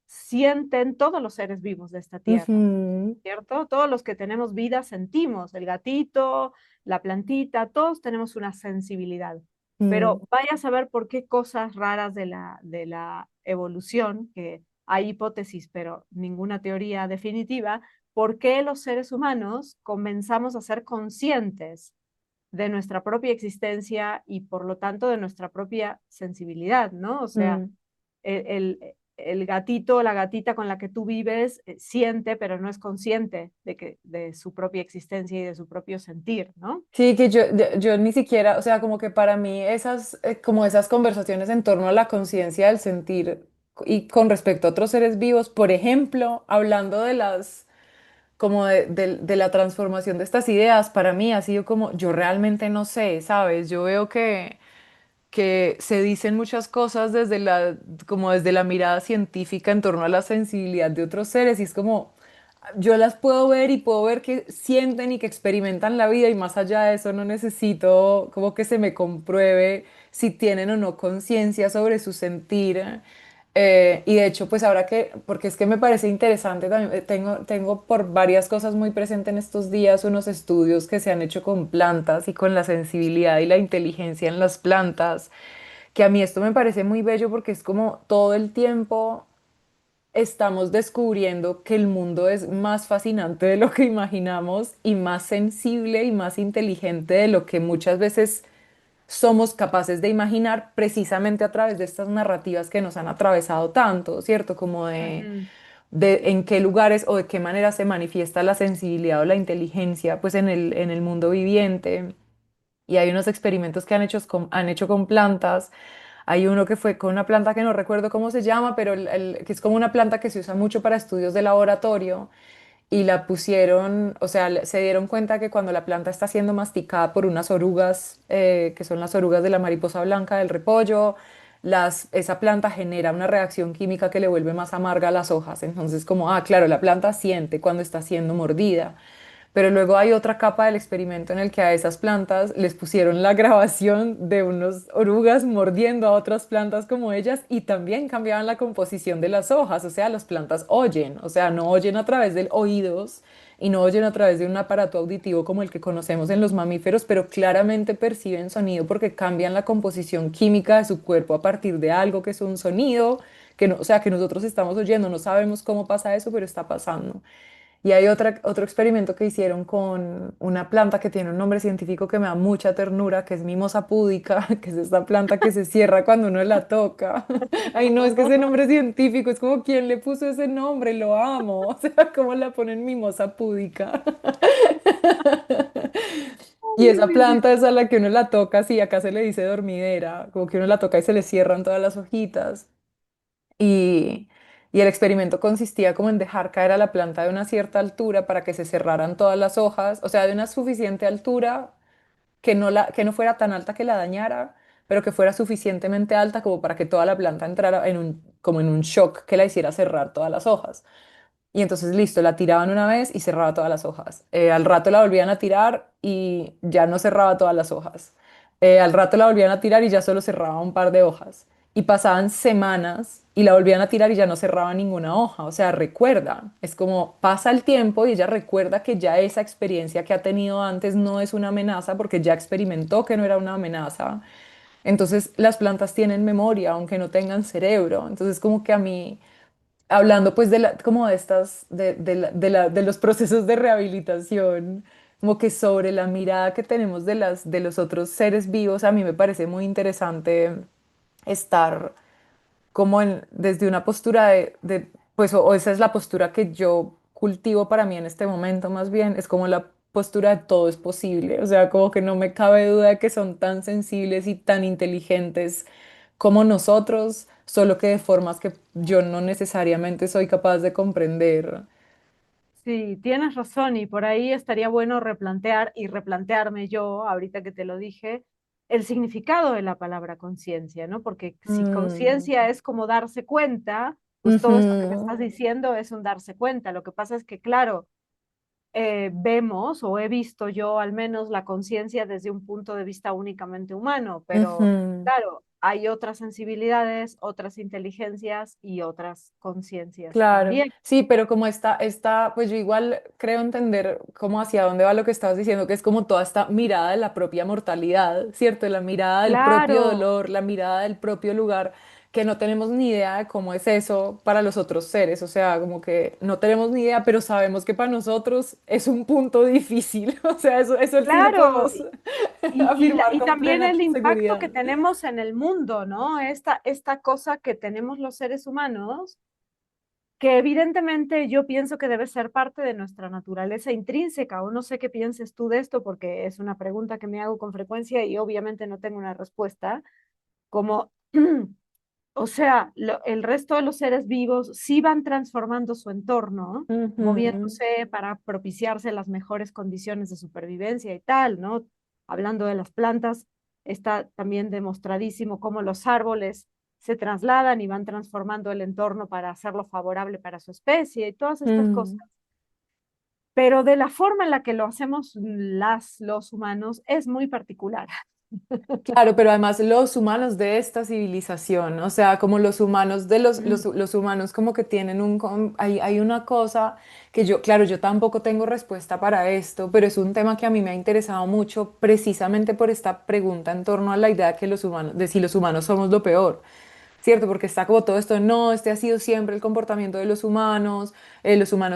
sienten todos los seres vivos de esta tierra, Ujú, ¿cierto? Todos los que tenemos vida sentimos, el gatito, la plantita, todos tenemos una sensibilidad. mm. Pero vaya a saber por qué cosas raras de la evolución, que hay hipótesis, pero ninguna teoría definitiva, por qué los seres humanos comenzamos a ser conscientes de nuestra propia existencia y por lo tanto de nuestra propia sensibilidad, ¿no? O sea, Mm. el gatito o la gatita con la que tú vives siente, pero no es consciente de su propia existencia y de su propio sentir, ¿no? Sí, que yo ni siquiera, o sea, como que para mí esas, como esas conversaciones en torno a la conciencia del sentir y con respecto a otros seres vivos, por ejemplo, hablando de las, como de la transformación de estas ideas, para mí ha sido como, yo realmente no sé, ¿sabes? Yo veo que se dicen muchas cosas desde la, como desde la mirada científica en torno a la sensibilidad de otros seres y es como, yo las puedo ver y puedo ver que sienten y que experimentan la vida y más allá de eso no necesito como que se me compruebe si tienen o no conciencia sobre su sentir. Y de hecho, pues ahora que, porque es que me parece interesante también, tengo por varias cosas muy presente en estos días unos estudios que se han hecho con plantas y con la sensibilidad y la inteligencia en las plantas, que a mí esto me parece muy bello porque es como todo el tiempo estamos descubriendo que el mundo es más fascinante de lo que imaginamos y más sensible y más inteligente de lo que muchas veces somos capaces de imaginar precisamente a través de estas narrativas que nos han atravesado tanto, ¿cierto? Como Ujú. de en qué lugares o de qué manera se manifiesta la sensibilidad o la inteligencia pues en el mundo viviente. Y hay unos experimentos que han hecho con plantas. Hay uno que fue con una planta que no recuerdo cómo se llama, pero que es como una planta que se usa mucho para estudios de laboratorio y la pusieron, o sea, se dieron cuenta que cuando la planta está siendo masticada por unas orugas, que son las orugas de la mariposa blanca del repollo, esa planta genera una reacción química que le vuelve más amarga a las hojas. Entonces, como, ah, claro, la planta siente cuando está siendo mordida. Pero luego hay otra capa del experimento en el que a esas plantas les pusieron la grabación de unos orugas mordiendo a otras plantas como ellas y también cambiaban la composición de las hojas, o sea, las plantas oyen, o sea, no oyen a través del oídos y no oyen a través de un aparato auditivo como el que conocemos en los mamíferos, pero claramente perciben sonido porque cambian la composición química de su cuerpo a partir de algo que es un sonido, que no, o sea, que nosotros estamos oyendo, no sabemos cómo pasa eso, pero está pasando. Y hay otro experimento que hicieron con una planta que tiene un nombre científico que me da mucha ternura, que es Mimosa púdica, que es esta planta que se cierra cuando uno la toca. Ay, no, es que ese nombre científico es como, ¿quién le puso ese nombre? Lo amo. O sea, ¿cómo la ponen Mimosa púdica? Y esa planta es a la que uno la toca, sí, acá se le dice dormidera, como que uno la toca y se le cierran todas las hojitas. Y, y el experimento consistía como en dejar caer a la planta de una cierta altura para que se cerraran todas las hojas, o sea, de una suficiente altura que no fuera tan alta que la dañara, pero que fuera suficientemente alta como para que toda la planta entrara como en un shock que la hiciera cerrar todas las hojas. Y entonces, listo, la tiraban una vez y cerraba todas las hojas. Al rato la volvían a tirar y ya no cerraba todas las hojas. Al rato la volvían a tirar y ya solo cerraba un par de hojas. Y pasaban semanas y la volvían a tirar y ya no cerraba ninguna hoja. O sea, recuerda, es como pasa el tiempo y ella recuerda que ya esa experiencia que ha tenido antes no es una amenaza porque ya experimentó que no era una amenaza. Entonces, las plantas tienen memoria, aunque no tengan cerebro. Entonces, como que a mí hablando pues de como de estas, de los procesos de rehabilitación, como que sobre la mirada que tenemos de los otros seres vivos, a mí me parece muy interesante estar como desde una postura pues, o esa es la postura que yo cultivo para mí en este momento más bien, es como la postura de todo es posible, o sea, como que no me cabe duda de que son tan sensibles y tan inteligentes como nosotros, solo que de formas que yo no necesariamente soy capaz de comprender. Sí, tienes razón y por ahí estaría bueno replantear y replantearme yo, ahorita que te lo dije, el significado de la palabra conciencia, ¿no? Porque si Mm, conciencia es como darse cuenta, pues todo esto que me ujú, estás diciendo es un darse cuenta. Lo que pasa es que, claro, vemos o he visto yo al menos la conciencia desde un punto de vista únicamente humano, pero ujú. claro, hay otras sensibilidades, otras inteligencias y otras conciencias Claro, también. sí, pero como pues yo igual creo entender cómo hacia dónde va lo que estabas diciendo, que es como toda esta mirada de la propia mortalidad, ¿cierto? La mirada del propio Claro, dolor, la mirada del propio lugar, que no tenemos ni idea de cómo es eso para los otros seres, o sea, como que no tenemos ni idea, pero sabemos que para nosotros es un punto difícil, o sea, eso sí lo claro, podemos. afirmar y con también plena el impacto que seguridad. tenemos en el mundo, ¿no? Esta cosa que tenemos los seres humanos, que evidentemente yo pienso que debe ser parte de nuestra naturaleza intrínseca, o no sé qué pienses tú de esto, porque es una pregunta que me hago con frecuencia y obviamente no tengo una respuesta, como, o sea, el resto de los seres vivos sí van transformando su entorno, Ujú. moviéndose para propiciarse las mejores condiciones de supervivencia y tal, ¿no? Hablando de las plantas, está también demostradísimo cómo los árboles se trasladan y van transformando el entorno para hacerlo favorable para su especie y todas estas cosas. Mm. Pero de la forma en la que lo hacemos los humanos es muy particular. Claro, pero además los humanos de esta civilización, o sea, como los humanos de los humanos como que tienen hay una cosa que yo, claro, yo tampoco tengo respuesta para esto, pero es un tema que a mí me ha interesado mucho precisamente por esta pregunta en torno a la idea que los humanos, de si los humanos somos lo peor. ¿Cierto? Porque está como todo esto, no, este ha sido siempre el comportamiento de los humanos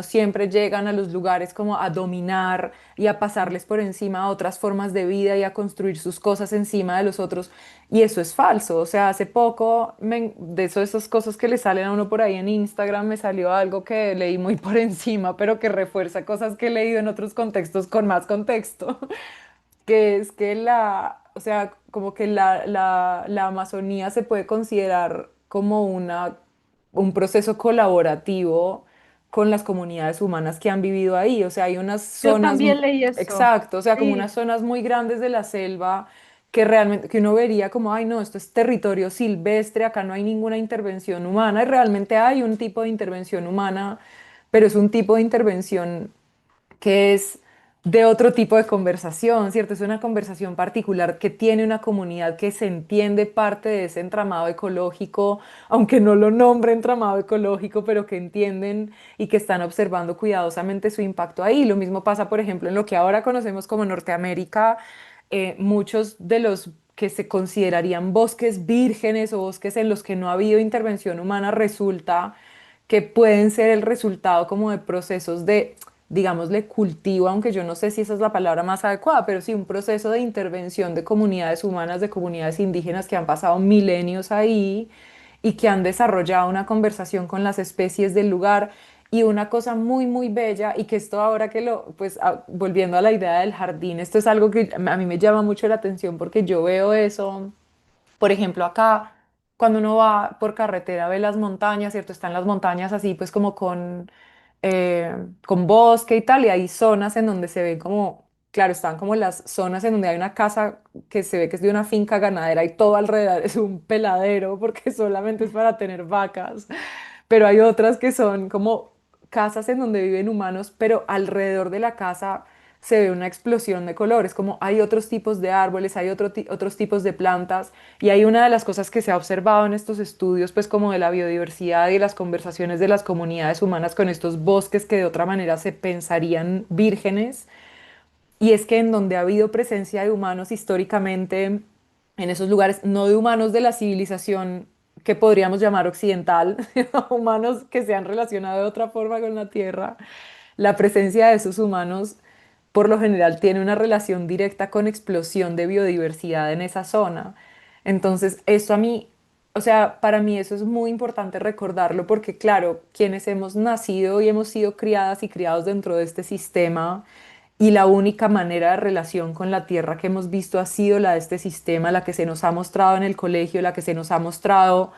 siempre llegan a los lugares como a dominar y a pasarles por encima a otras formas de vida y a construir sus cosas encima de los otros, y eso es falso, o sea, hace poco, de eso, esas cosas que le salen a uno por ahí en Instagram, me salió algo que leí muy por encima, pero que refuerza cosas que he leído en otros contextos con más contexto, que es que o sea, como que la Amazonía se puede considerar como un proceso colaborativo con las comunidades humanas que han vivido ahí. O sea, hay unas Yo zonas, también leí eso. exacto, o sea, como Sí, unas zonas muy grandes de la selva que realmente, que uno vería como, ay, no, esto es territorio silvestre, acá no hay ninguna intervención humana, y realmente hay un tipo de intervención humana, pero es un tipo de intervención que es de otro tipo de conversación, ¿cierto? Es una conversación particular que tiene una comunidad que se entiende parte de ese entramado ecológico, aunque no lo nombre entramado ecológico, pero que entienden y que están observando cuidadosamente su impacto ahí. Lo mismo pasa, por ejemplo, en lo que ahora conocemos como Norteamérica, muchos de los que se considerarían bosques vírgenes o bosques en los que no ha habido intervención humana resulta que pueden ser el resultado como de procesos de, digámosle, cultivo, aunque yo no sé si esa es la palabra más adecuada, pero sí un proceso de intervención de comunidades humanas, de comunidades indígenas que han pasado milenios ahí y que han desarrollado una conversación con las especies del lugar. Y una cosa muy, muy bella, y que esto ahora que pues volviendo a la idea del jardín, esto es algo que a mí me llama mucho la atención porque yo veo eso por ejemplo, acá, cuando uno va por carretera, ve las montañas, ¿cierto? Están las montañas así, pues como con bosque y tal, y hay zonas en donde se ven como, claro, están como las zonas en donde hay una casa que se ve que es de una finca ganadera y todo alrededor es un peladero porque solamente es para tener vacas, pero hay otras que son como casas en donde viven humanos, pero alrededor de la casa se ve una explosión de colores, como hay otros tipos de árboles, hay otros tipos de plantas, y hay una de las cosas que se ha observado en estos estudios, pues como de la biodiversidad y las conversaciones de las comunidades humanas con estos bosques que de otra manera se pensarían vírgenes, y es que en donde ha habido presencia de humanos históricamente, en esos lugares, no de humanos de la civilización que podríamos llamar occidental, sino humanos que se han relacionado de otra forma con la Tierra, la presencia de esos humanos por lo general tiene una relación directa con explosión de biodiversidad en esa zona. Entonces, eso a mí, o sea, para mí eso es muy importante recordarlo porque, claro, quienes hemos nacido y hemos sido criadas y criados dentro de este sistema y la única manera de relación con la tierra que hemos visto ha sido la de este sistema, la que se nos ha mostrado en el colegio, la que se nos ha mostrado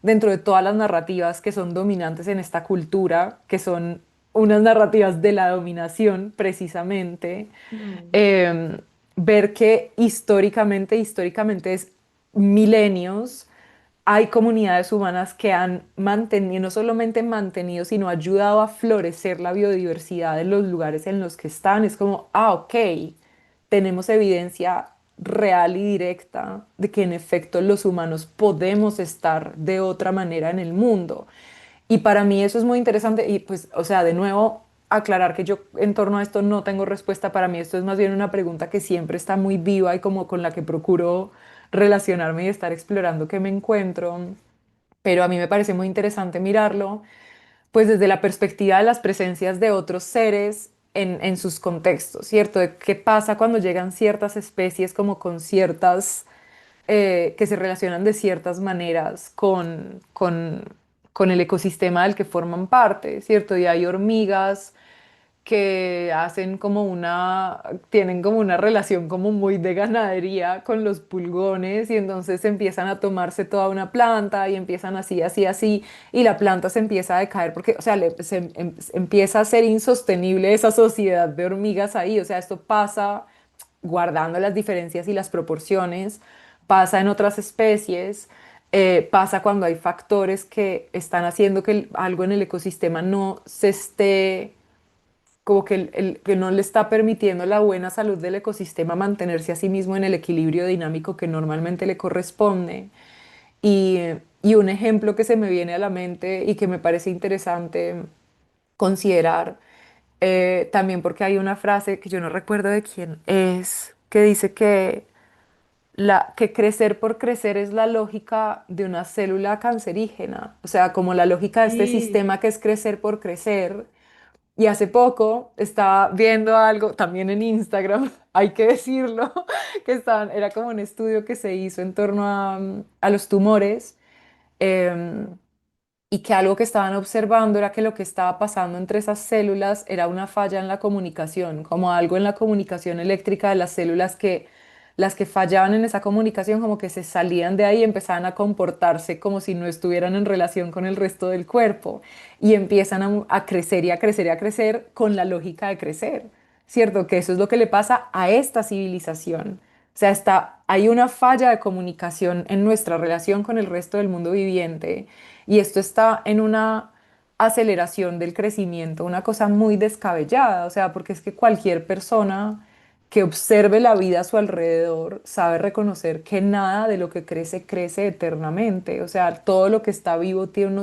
dentro de todas las narrativas que son dominantes en esta cultura, que son unas narrativas de la dominación precisamente, mm, eh, ver que históricamente es milenios, hay comunidades humanas que han mantenido, no solamente mantenido, sino ayudado a florecer la biodiversidad en los lugares en los que están. Es como, ah, ok, tenemos evidencia real y directa de que en efecto los humanos podemos estar de otra manera en el mundo. Y para mí eso es muy interesante y pues, o sea, de nuevo, aclarar que yo en torno a esto no tengo respuesta. Para mí esto es más bien una pregunta que siempre está muy viva y como con la que procuro relacionarme y estar explorando qué me encuentro. Pero a mí me parece muy interesante mirarlo, pues desde la perspectiva de las presencias de otros seres en sus contextos, ¿cierto? De qué pasa cuando llegan ciertas especies como con ciertas, que se relacionan de ciertas maneras con el ecosistema del que forman parte, ¿cierto? Y hay hormigas que hacen como tienen como una relación como muy de ganadería con los pulgones y entonces empiezan a tomarse toda una planta y empiezan así, así, así y la planta se empieza a decaer porque, o sea, empieza a ser insostenible esa sociedad de hormigas ahí, o sea, esto pasa guardando las diferencias y las proporciones, pasa en otras especies. Pasa cuando hay factores que están haciendo que algo en el ecosistema no se esté como que, que no le está permitiendo la buena salud del ecosistema mantenerse a sí mismo en el equilibrio dinámico que normalmente le corresponde. Y un ejemplo que se me viene a la mente y que me parece interesante considerar, también porque hay una frase que yo no recuerdo de quién es, que dice que crecer por crecer es la lógica de una célula cancerígena, o sea, como la lógica de este Sí, sistema que es crecer por crecer y hace poco estaba viendo algo también en Instagram, hay que decirlo, era como un estudio que se hizo en torno a los tumores, em, y que algo que estaban observando era que lo que estaba pasando entre esas células era una falla en la comunicación, como algo en la comunicación eléctrica de las células que las que fallaban en esa comunicación como que se salían de ahí y empezaban a comportarse como si no estuvieran en relación con el resto del cuerpo y empiezan a crecer y a crecer y a crecer con la lógica de crecer, ¿cierto? Que eso es lo que le pasa a esta civilización. O sea, hay una falla de comunicación en nuestra relación con el resto del mundo viviente y esto está en una aceleración del crecimiento, una cosa muy descabellada, o sea, porque es que cualquier persona que observe la vida a su alrededor sabe reconocer que nada de lo que crece crece eternamente, o sea, todo lo que está vivo tiene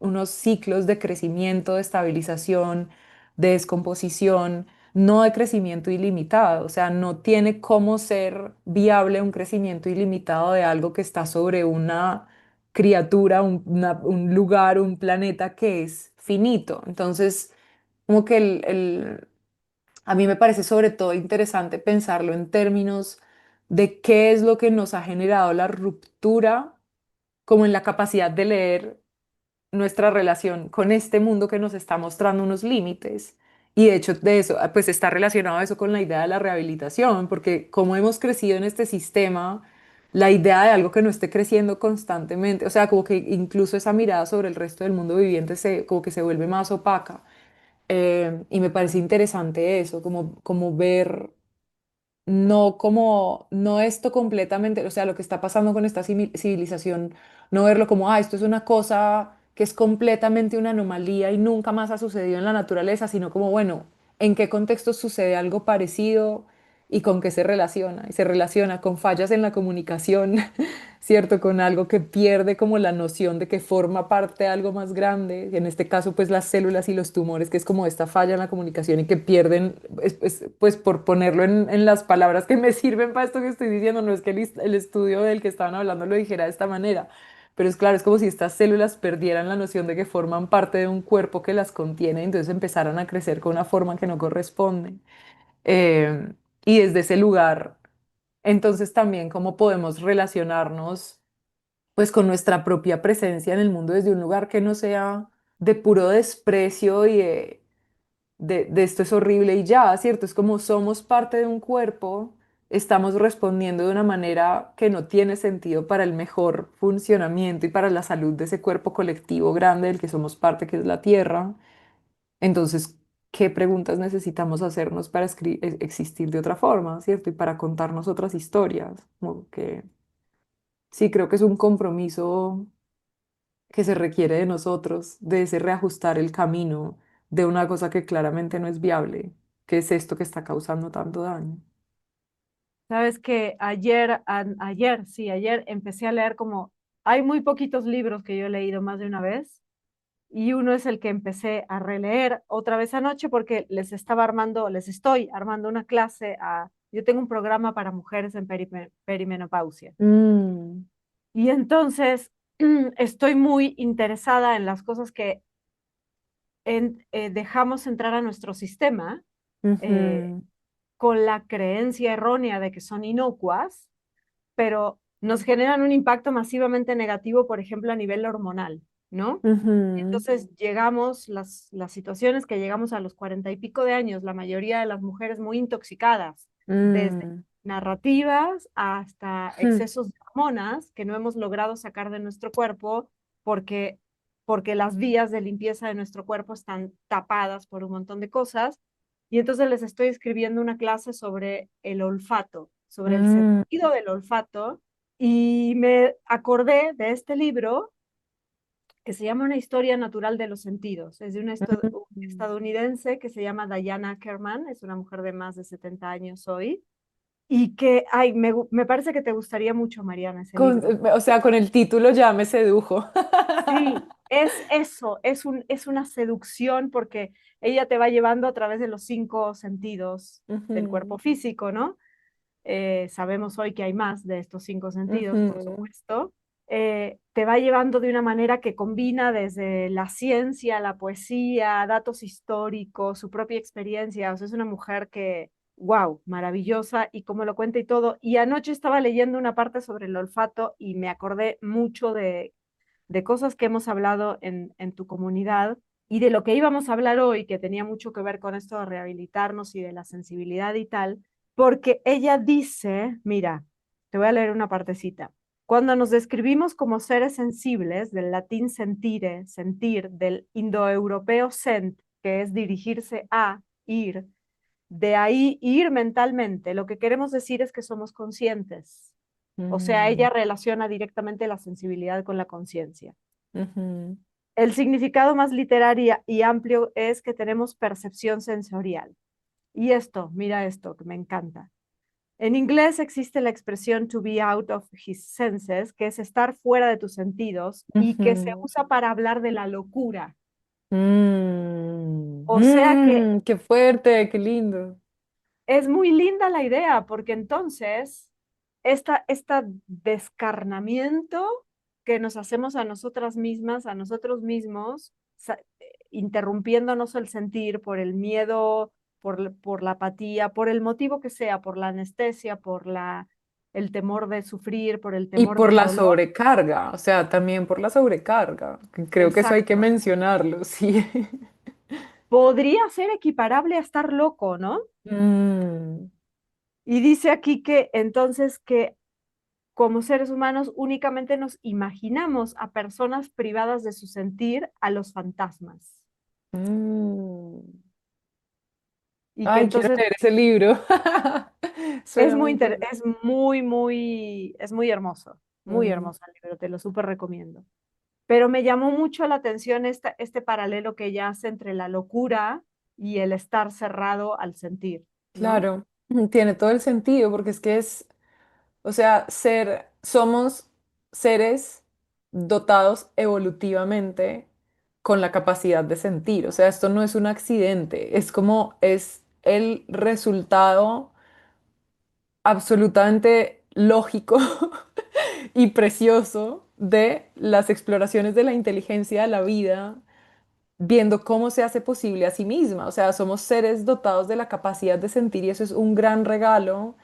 unos ciclos de crecimiento, de estabilización, de descomposición, no de crecimiento ilimitado, o sea, no tiene cómo ser viable un crecimiento ilimitado de algo que está sobre una criatura, un lugar, un planeta que es finito. Entonces, como que a mí me parece sobre todo interesante pensarlo en términos de qué es lo que nos ha generado la ruptura, como en la capacidad de leer nuestra relación con este mundo que nos está mostrando unos límites. Y de hecho de eso, pues está relacionado eso con la idea de la rehabilitación, porque como hemos crecido en este sistema, la idea de algo que no esté creciendo constantemente, o sea, como que incluso esa mirada sobre el resto del mundo viviente como que se vuelve más opaca. Y me parece interesante eso, como ver no esto completamente, o sea, lo que está pasando con esta civilización, no verlo como, esto es una cosa que es completamente una anomalía y nunca más ha sucedido en la naturaleza, sino como, bueno, ¿en qué contexto sucede algo parecido y con qué se relaciona? Y se relaciona con fallas en la comunicación, ¿cierto? Con algo que pierde como la noción de que forma parte de algo más grande, en este caso pues las células y los tumores, que es como esta falla en la comunicación y que pierden, pues por ponerlo en las palabras que me sirven para esto que estoy diciendo, no es que el estudio del que estaban hablando lo dijera de esta manera, pero es claro, es como si estas células perdieran la noción de que forman parte de un cuerpo que las contiene, y entonces empezaran a crecer con una forma que no corresponde. Eh, y desde ese lugar, entonces también cómo podemos relacionarnos pues con nuestra propia presencia en el mundo desde un lugar que no sea de puro desprecio y de esto es horrible y ya, ¿cierto? Es como somos parte de un cuerpo, estamos respondiendo de una manera que no tiene sentido para el mejor funcionamiento y para la salud de ese cuerpo colectivo grande del que somos parte, que es la Tierra. Entonces, ¿qué preguntas necesitamos hacernos para existir de otra forma, ¿cierto? Y para contarnos otras historias. Como que sí, creo que es un compromiso que se requiere de nosotros, de ese reajustar el camino de una cosa que claramente no es viable, que es esto que está causando tanto daño. sabes que ayer empecé a leer como, hay muy poquitos libros que yo he leído más de una vez, y uno es el que empecé a releer otra vez anoche porque les estoy armando una clase yo tengo un programa para mujeres en perimenopausia. Mm, Y entonces estoy muy interesada en las cosas que dejamos entrar a nuestro sistema eh, Ujú, con la creencia errónea de que son inocuas, pero nos generan un impacto masivamente negativo, por ejemplo, a nivel hormonal, ¿no? ujú, Entonces llegamos, las situaciones que llegamos a los 40 y pico de años, la mayoría de las mujeres muy intoxicadas, desde mm, narrativas hasta mm, excesos de hormonas que no hemos logrado sacar de nuestro cuerpo porque, porque las vías de limpieza de nuestro cuerpo están tapadas por un montón de cosas. Y entonces les estoy escribiendo una clase sobre el olfato, sobre el mm, sentido del olfato, y me acordé de este libro que se llama Una historia natural de los sentidos. Es de una mm. estadounidense que se llama Diana Ackerman, es una mujer de más de 70 años hoy, y que, ay, me parece que te gustaría mucho, Mariana, ese libro. O sea, con el título ya me sedujo. Sí, es eso, es una seducción porque ella te va llevando a través de los 5 sentidos del Ujú, cuerpo físico, ¿no? Sabemos hoy que hay más de estos 5 sentidos, por ujú. supuesto. Te va llevando de una manera que combina desde la ciencia, la poesía, datos históricos, su propia experiencia. O sea, es una mujer que, wow, maravillosa y cómo lo cuenta y todo. Y anoche estaba leyendo una parte sobre el olfato y me acordé mucho de cosas que hemos hablado en tu comunidad y de lo que íbamos a hablar hoy, que tenía mucho que ver con esto de rehabilitarnos y de la sensibilidad y tal, porque ella dice, mira, te voy a leer una partecita. Cuando nos describimos como seres sensibles, del latín sentire, sentir, del indoeuropeo sent, que es dirigirse a, ir, de ahí ir mentalmente, lo que queremos decir es que somos conscientes. O sea, Mm, ella relaciona directamente la sensibilidad con la conciencia. ujú. El significado más literario y amplio es que tenemos percepción sensorial. Y esto, mira esto, que me encanta. En inglés existe la expresión to be out of his senses, que es estar fuera de tus sentidos y que se Ujú. usa para hablar de la locura. Mm, O sea que qué fuerte, qué lindo. es muy linda la idea, porque entonces esta descarnamiento que nos hacemos a nosotras mismas, a nosotros mismos, interrumpiéndonos el sentir por el miedo, por la apatía, por el motivo que sea, por la anestesia, el temor de sufrir, por el Y temor por del la dolor. sobrecarga, o sea, también por la sobrecarga. Que creo que eso hay que Exacto. mencionarlo, sí. Podría ser equiparable a estar loco, ¿no? Mm, Y dice aquí que entonces que como seres humanos únicamente nos imaginamos a personas privadas de su sentir, a los fantasmas. mm. Y que Ay, quiero entonces leer ese libro. es Suena muy bueno. muy Mm, hermoso el libro, te lo súper recomiendo. Pero me llamó mucho la atención este paralelo que ella hace entre la locura y el estar cerrado al sentir, ¿no? claro, tiene todo el sentido porque es que es, o sea, somos seres dotados evolutivamente con la capacidad de sentir. O sea, esto no es un accidente, es como es el resultado absolutamente lógico y precioso de las exploraciones de la inteligencia de la vida, viendo cómo se hace posible a sí misma. O sea, somos seres dotados de la capacidad de sentir y eso es un gran regalo.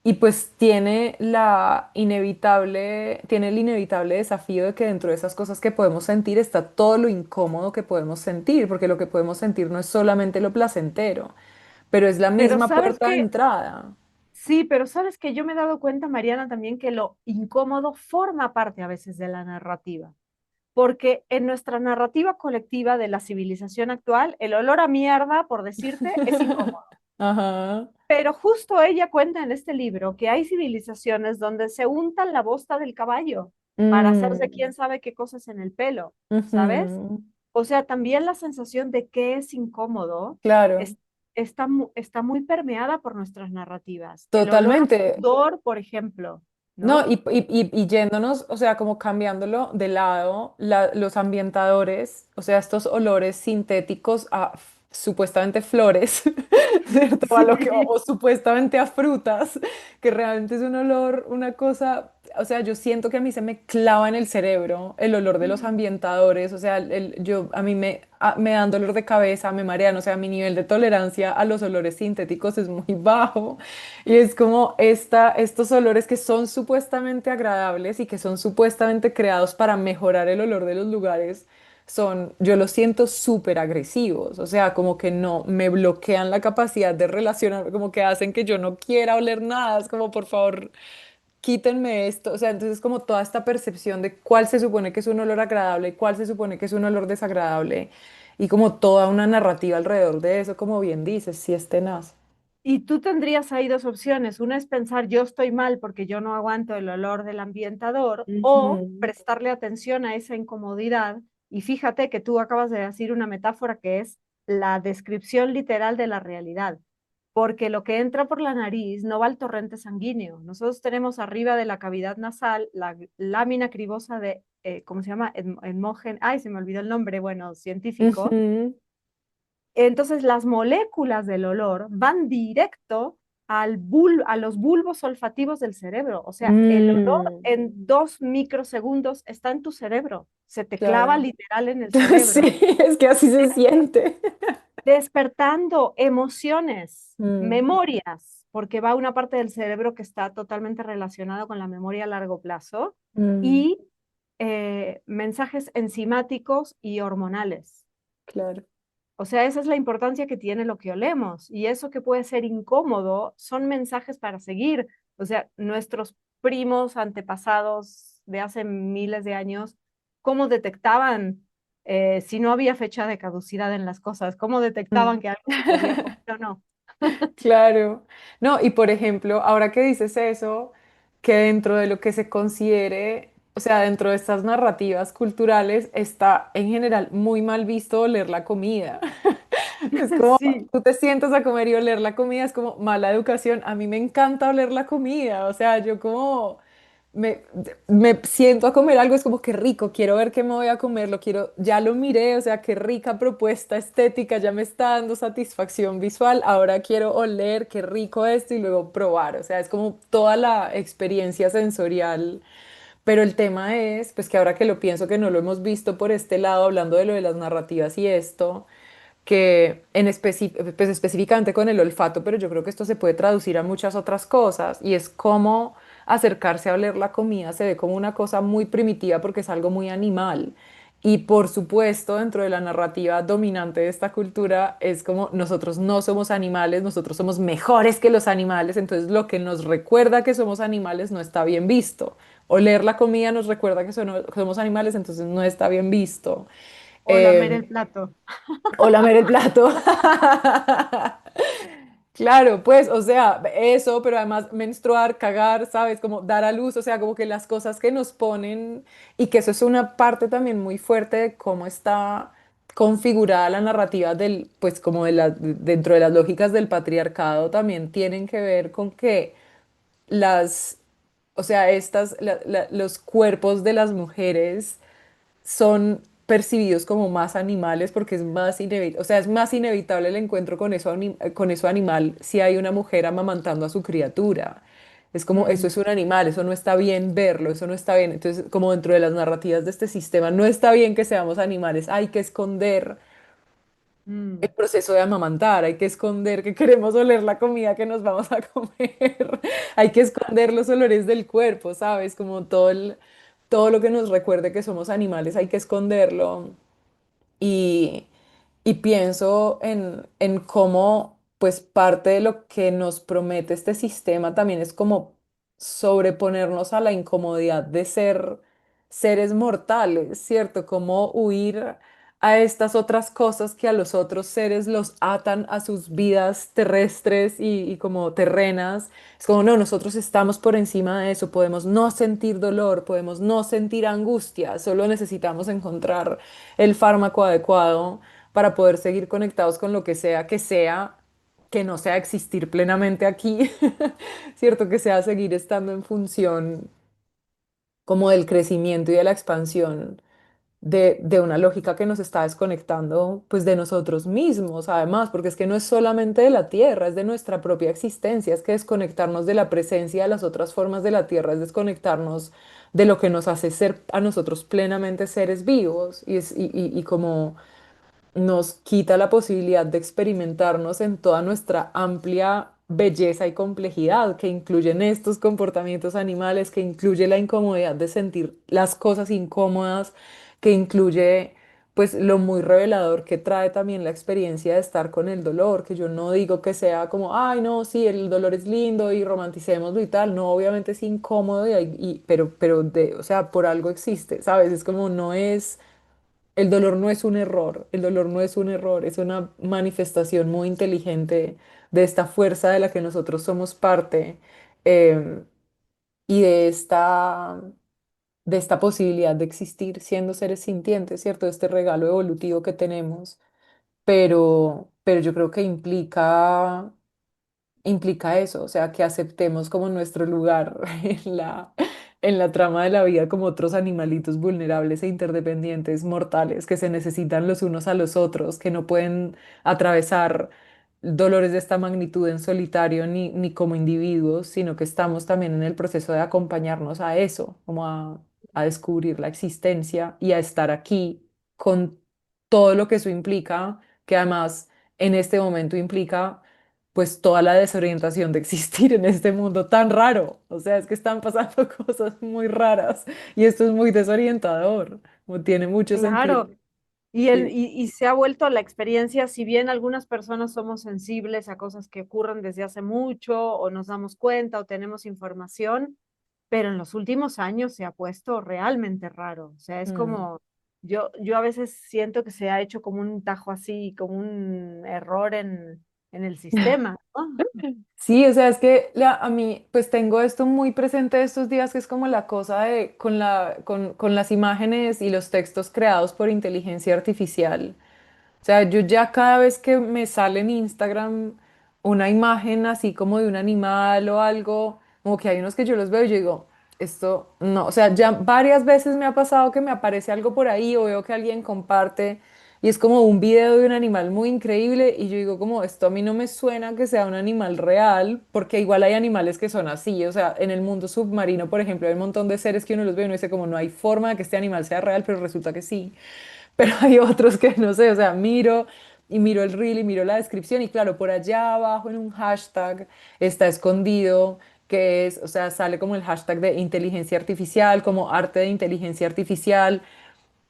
Y pues tiene el inevitable desafío de que dentro de esas cosas que podemos sentir está todo lo incómodo que podemos sentir, porque lo que podemos sentir no es solamente lo placentero, pero es la Pero misma sabes puerta de que, entrada. sí, pero sabes que yo me he dado cuenta, Mariana, también que lo incómodo forma parte a veces de la narrativa. Porque en nuestra narrativa colectiva de la civilización actual, el olor a mierda, por decirte, es incómodo. Ajá. Pero justo ella cuenta en este libro que hay civilizaciones donde se untan la bosta del caballo para hacerse Mm, quién sabe qué cosas en el pelo, ¿sabes? ujú. O sea, también la sensación de que es incómodo Claro, es- está muy permeada por nuestras narrativas. El olor a totalmente. sudor, por ejemplo, No, ¿no? y yéndonos, o sea, como cambiándolo de lado, los ambientadores, o sea, estos olores sintéticos a supuestamente flores, ¿cierto? Sí, O supuestamente a frutas, que realmente es un olor, una cosa o sea, yo siento que a mí se me clava en el cerebro el olor de los ambientadores, o sea, a mí me dan dolor de cabeza, me marean, o sea, mi nivel de tolerancia a los olores sintéticos es muy bajo y es como estos olores que son supuestamente agradables y que son supuestamente creados para mejorar el olor de los lugares yo los siento súper agresivos, o sea, como que no, me bloquean la capacidad de relacionar, como que hacen que yo no quiera oler nada, es como, por favor, quítenme esto, o sea, entonces como toda esta percepción de cuál se supone que es un olor agradable y cuál se supone que es un olor desagradable, y como toda una narrativa alrededor de eso, como bien dices, sí es tenaz. Y tú tendrías ahí dos opciones. Una es pensar yo estoy mal porque yo no aguanto el olor del ambientador o Ujú. prestarle atención a esa incomodidad. Y fíjate que tú acabas de decir una metáfora que es la descripción literal de la realidad, porque lo que entra por la nariz no va al torrente sanguíneo. Nosotros tenemos arriba de la cavidad nasal la lámina cribosa de, ¿cómo se llama? Edmogen, ay, se me olvidó el nombre, bueno, científico. Ujú. Entonces, las moléculas del olor van directo a los bulbos olfativos del cerebro. O sea, el olor Mm, en 2 microsegundos está en tu cerebro. Se te clava claro. literal en el Sí, cerebro, es que así se siente. despertando emociones, Mm, memorias, porque va una parte del cerebro que está totalmente relacionada con la memoria a largo plazo mm, y mensajes enzimáticos y hormonales. claro. O sea, esa es la importancia que tiene lo que olemos. Y eso que puede ser incómodo son mensajes para seguir. O sea, nuestros primos antepasados de hace miles de años, ¿cómo detectaban si no había fecha de caducidad en las cosas? ¿Cómo Mm. detectaban que algo se podía comer o no? Claro. No, y por ejemplo, ahora que dices eso, que dentro de lo que se considere, o sea, dentro de estas narrativas culturales, está en general muy mal visto oler la comida. Es como, Sí. tú te sientas a comer y oler la comida, es como mala educación. A mí me encanta oler la comida, o sea, yo como me, me siento a comer algo, es como que rico, quiero ver qué me voy a comer, lo quiero, ya lo miré, o sea, qué rica propuesta estética, ya me está dando satisfacción visual, ahora quiero oler qué rico esto y luego probar, o sea, es como toda la experiencia sensorial, pero el tema es, pues que ahora que lo pienso que no lo hemos visto por este lado, hablando de lo de las narrativas y esto que pues específicamente con el olfato, pero yo creo que esto se puede traducir a muchas otras cosas y es cómo acercarse a oler la comida se ve como una cosa muy primitiva porque es algo muy animal. Y por supuesto, dentro de la narrativa dominante de esta cultura es como nosotros no somos animales, nosotros somos mejores que los animales, entonces lo que nos recuerda que somos animales no está bien visto. Oler la comida nos recuerda que somos animales, entonces no está bien visto. O lamer Em, el plato. o lamer el plato. Claro, pues, o sea, eso, pero además menstruar, cagar, ¿sabes? Como dar a luz, o sea, como que las cosas que nos ponen y que eso es una parte también muy fuerte de cómo está configurada la narrativa del, pues como dentro de las lógicas del patriarcado también tienen que ver con que las, o sea, los cuerpos de las mujeres son percibidos como más animales porque es más inevitable, o sea, es más inevitable el encuentro con con eso animal si hay una mujer amamantando a su criatura. Es como, eso Mm, es un animal, eso no está bien verlo, eso no está bien. Entonces, como dentro de las narrativas de este sistema, no está bien que seamos animales, hay que esconder el mm. proceso de amamantar, hay que esconder que queremos oler la comida que nos vamos a comer, hay que esconder los olores del cuerpo, ¿sabes? Como todo lo que nos recuerde que somos animales, hay que esconderlo. Y, y pienso en cómo, pues, parte de lo que nos promete este sistema también es como sobreponernos a la incomodidad de ser seres mortales, ¿cierto? Como huir a estas otras cosas que a los otros seres los atan a sus vidas terrestres y como terrenas. Es como, no, nosotros estamos por encima de eso, podemos no sentir dolor, podemos no sentir angustia, solo necesitamos encontrar el fármaco adecuado para poder seguir conectados con lo que no sea existir plenamente aquí, ¿cierto? Que sea seguir estando en función como del crecimiento y de la expansión de una lógica que nos está desconectando pues de nosotros mismos, además, porque es que no es solamente de la tierra, es de nuestra propia existencia, es que desconectarnos de la presencia de las otras formas de la tierra es desconectarnos de lo que nos hace ser a nosotros plenamente seres vivos y como nos quita la posibilidad de experimentarnos en toda nuestra amplia belleza y complejidad que incluyen estos comportamientos animales, que incluye la incomodidad de sentir las cosas incómodas, que incluye pues lo muy revelador que trae también la experiencia de estar con el dolor, que yo no digo que sea como, ay, no, sí, el dolor es lindo y romanticémoslo y tal, no, obviamente es incómodo pero o sea, por algo existe, ¿sabes? Es como no es el dolor no es un error, el dolor no es un error, es una manifestación muy inteligente de esta fuerza de la que nosotros somos parte em, y de esta posibilidad de existir siendo seres sintientes, ¿cierto? De este regalo evolutivo que tenemos, pero yo creo que implica eso, o sea, que aceptemos como nuestro lugar en la trama de la vida como otros animalitos vulnerables e interdependientes, mortales, que se necesitan los unos a los otros, que no pueden atravesar dolores de esta magnitud en solitario ni como individuos, sino que estamos también en el proceso de acompañarnos a eso, como a descubrir la existencia y a estar aquí con todo lo que eso implica, que además en este momento implica pues toda la desorientación de existir en este mundo tan raro. O sea, es que están pasando cosas muy raras y esto es muy desorientador, como tiene mucho sentido. Claro. Y, Sí. y se ha vuelto la experiencia, si bien algunas personas somos sensibles a cosas que ocurren desde hace mucho o nos damos cuenta o tenemos información, pero en los últimos años se ha puesto realmente raro. O sea, es Mm. como, yo a veces siento que se ha hecho como un tajo así, como un error en el sistema, ¿no? Sí, o sea, es que a mí, pues tengo esto muy presente estos días, que es como la cosa de con las imágenes y los textos creados por inteligencia artificial. O sea, yo ya cada vez que me sale en Instagram una imagen así como de un animal o algo, como que hay unos que yo los veo y yo digo, esto no, o sea, ya varias veces me ha pasado que me aparece algo por ahí o veo que alguien comparte y es como un video de un animal muy increíble y yo digo como, esto a mí no me suena que sea un animal real, porque igual hay animales que son así, o sea, en el mundo submarino, por ejemplo, hay un montón de seres que uno los ve y uno dice como, no hay forma de que este animal sea real, pero resulta que sí. Pero hay otros que no sé, o sea, miro y miro el reel y miro la descripción y claro, por allá abajo en un hashtag está escondido que es, o sea, sale como el hashtag de inteligencia artificial, como arte de inteligencia artificial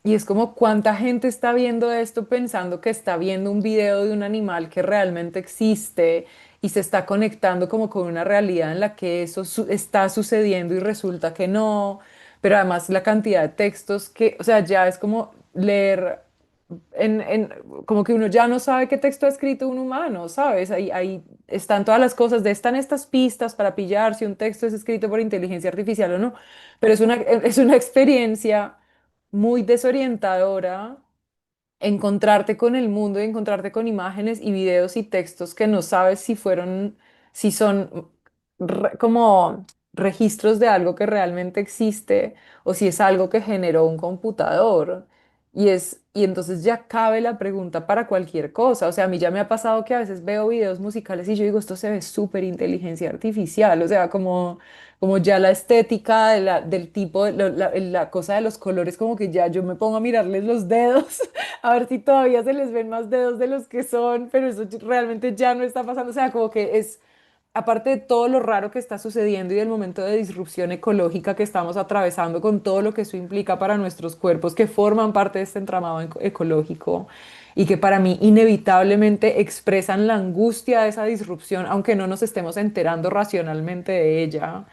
y es como cuánta gente está viendo esto pensando que está viendo un video de un animal que realmente existe y se está conectando como con una realidad en la que eso está sucediendo y resulta que no, pero además la cantidad de textos que, o sea, ya es como leer como que uno ya no sabe qué texto ha escrito un humano, ¿sabes? Ahí están todas las cosas, están estas pistas para pillar si un texto es escrito por inteligencia artificial o no, pero es una experiencia muy desorientadora encontrarte con el mundo y encontrarte con imágenes y videos y textos que no sabes si fueron, si son como registros de algo que realmente existe o si es algo que generó un computador. Y entonces ya cabe la pregunta para cualquier cosa. O sea, a mí ya me ha pasado que a veces veo videos musicales y yo digo, esto se ve súper inteligencia artificial. O sea, como ya la estética del tipo, la cosa de los colores, como que ya yo me pongo a mirarles los dedos a ver si todavía se les ven más dedos de los que son, pero eso realmente ya no está pasando. O sea, como que es, aparte de todo lo raro que está sucediendo y del momento de disrupción ecológica que estamos atravesando con todo lo que eso implica para nuestros cuerpos que forman parte de este entramado ecológico y que para mí inevitablemente expresan la angustia de esa disrupción, aunque no nos estemos enterando racionalmente de ella.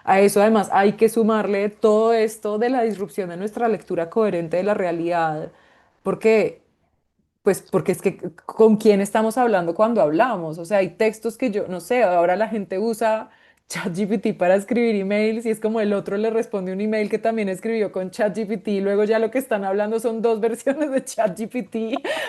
A eso además hay que sumarle todo esto de la disrupción de nuestra lectura coherente de la realidad, porque pues porque es que con quién estamos hablando cuando hablamos. O sea, hay textos que yo, no sé, ahora la gente usa ChatGPT para escribir emails y es como el otro le responde un email que también escribió con ChatGPT y luego ya lo que están hablando son dos versiones de ChatGPT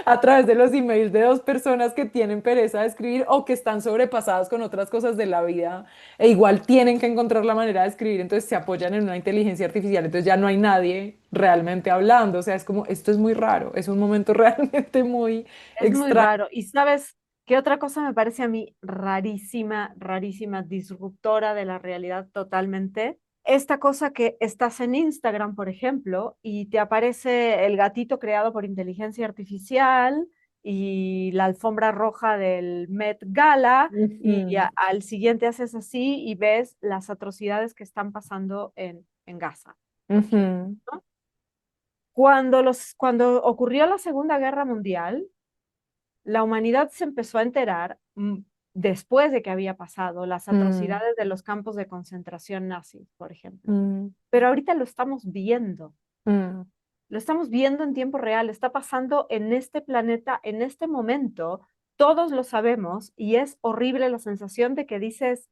a través de los emails de dos personas que tienen pereza de escribir o que están sobrepasadas con otras cosas de la vida e igual tienen que encontrar la manera de escribir, entonces se apoyan en una inteligencia artificial, entonces ya no hay nadie realmente hablando, o sea, es como, esto es muy raro, es un momento realmente muy Es muy extraño. raro. ¿Y sabes qué otra cosa me parece a mí rarísima, rarísima, disruptora de la realidad totalmente? Esta cosa que estás en Instagram, por ejemplo, y te aparece el gatito creado por inteligencia artificial y la alfombra roja del Met Gala, y Ujú, al siguiente haces así y ves las atrocidades que están pasando en Gaza, por ejemplo, ujú, ¿no? Cuando ocurrió la Segunda Guerra Mundial, la humanidad se empezó a enterar después de que había pasado las mm, atrocidades de los campos de concentración nazis, por ejemplo. mm, Pero ahorita mm. lo estamos viendo en tiempo real, está pasando en este planeta, en este momento, todos lo sabemos y es horrible la sensación de que dices,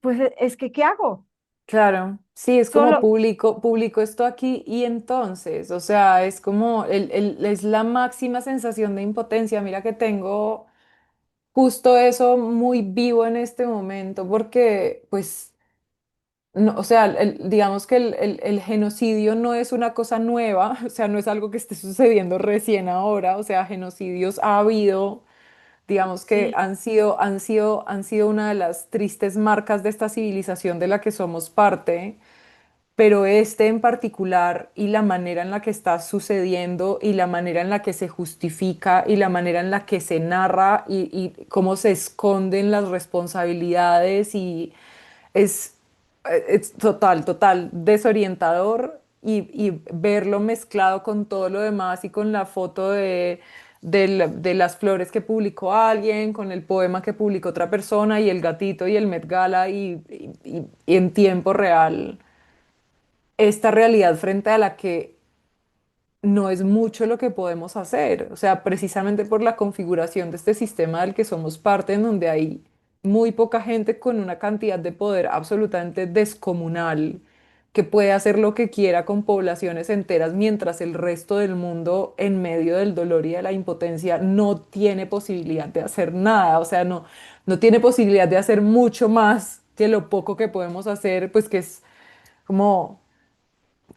pues es que, ¿qué hago? Claro, sí, es como Solo, público esto aquí y entonces, o sea, es como, es la máxima sensación de impotencia. Mira que tengo justo eso muy vivo en este momento, porque pues, no, o sea, digamos que el genocidio no es una cosa nueva, o sea, no es algo que esté sucediendo recién ahora, o sea, genocidios ha habido, digamos que sí, han sido una de las tristes marcas de esta civilización de la que somos parte, pero este en particular y la manera en la que está sucediendo y la manera en la que se justifica y la manera en la que se narra y cómo se esconden las responsabilidades y es, es total desorientador y verlo mezclado con todo lo demás y con la foto de las flores que publicó alguien, con el poema que publicó otra persona y el gatito y el Met Gala y en tiempo real esta realidad frente a la que no es mucho lo que podemos hacer. O sea, precisamente por la configuración de este sistema del que somos parte, en donde hay muy poca gente con una cantidad de poder absolutamente descomunal que puede hacer lo que quiera con poblaciones enteras, mientras el resto del mundo, en medio del dolor y de la impotencia, no tiene posibilidad de hacer nada. O sea, no tiene posibilidad de hacer mucho más que lo poco que podemos hacer, pues que es como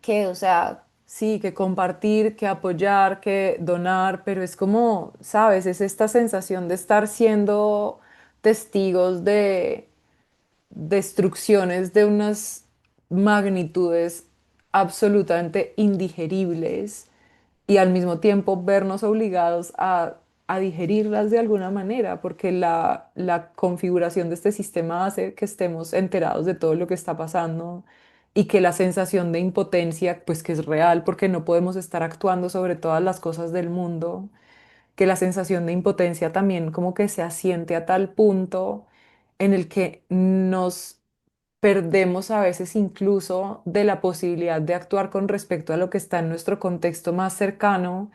que, o sea, sí, que compartir, que apoyar, que donar, pero es como, ¿sabes? Es esta sensación de estar siendo testigos de destrucciones de unas magnitudes absolutamente indigeribles y al mismo tiempo vernos obligados a digerirlas de alguna manera, porque la configuración de este sistema hace que estemos enterados de todo lo que está pasando y que la sensación de impotencia, pues que es real, porque no podemos estar actuando sobre todas las cosas del mundo, que la sensación de impotencia también como que se asiente a tal punto en el que nos perdemos a veces incluso de la posibilidad de actuar con respecto a lo que está en nuestro contexto más cercano,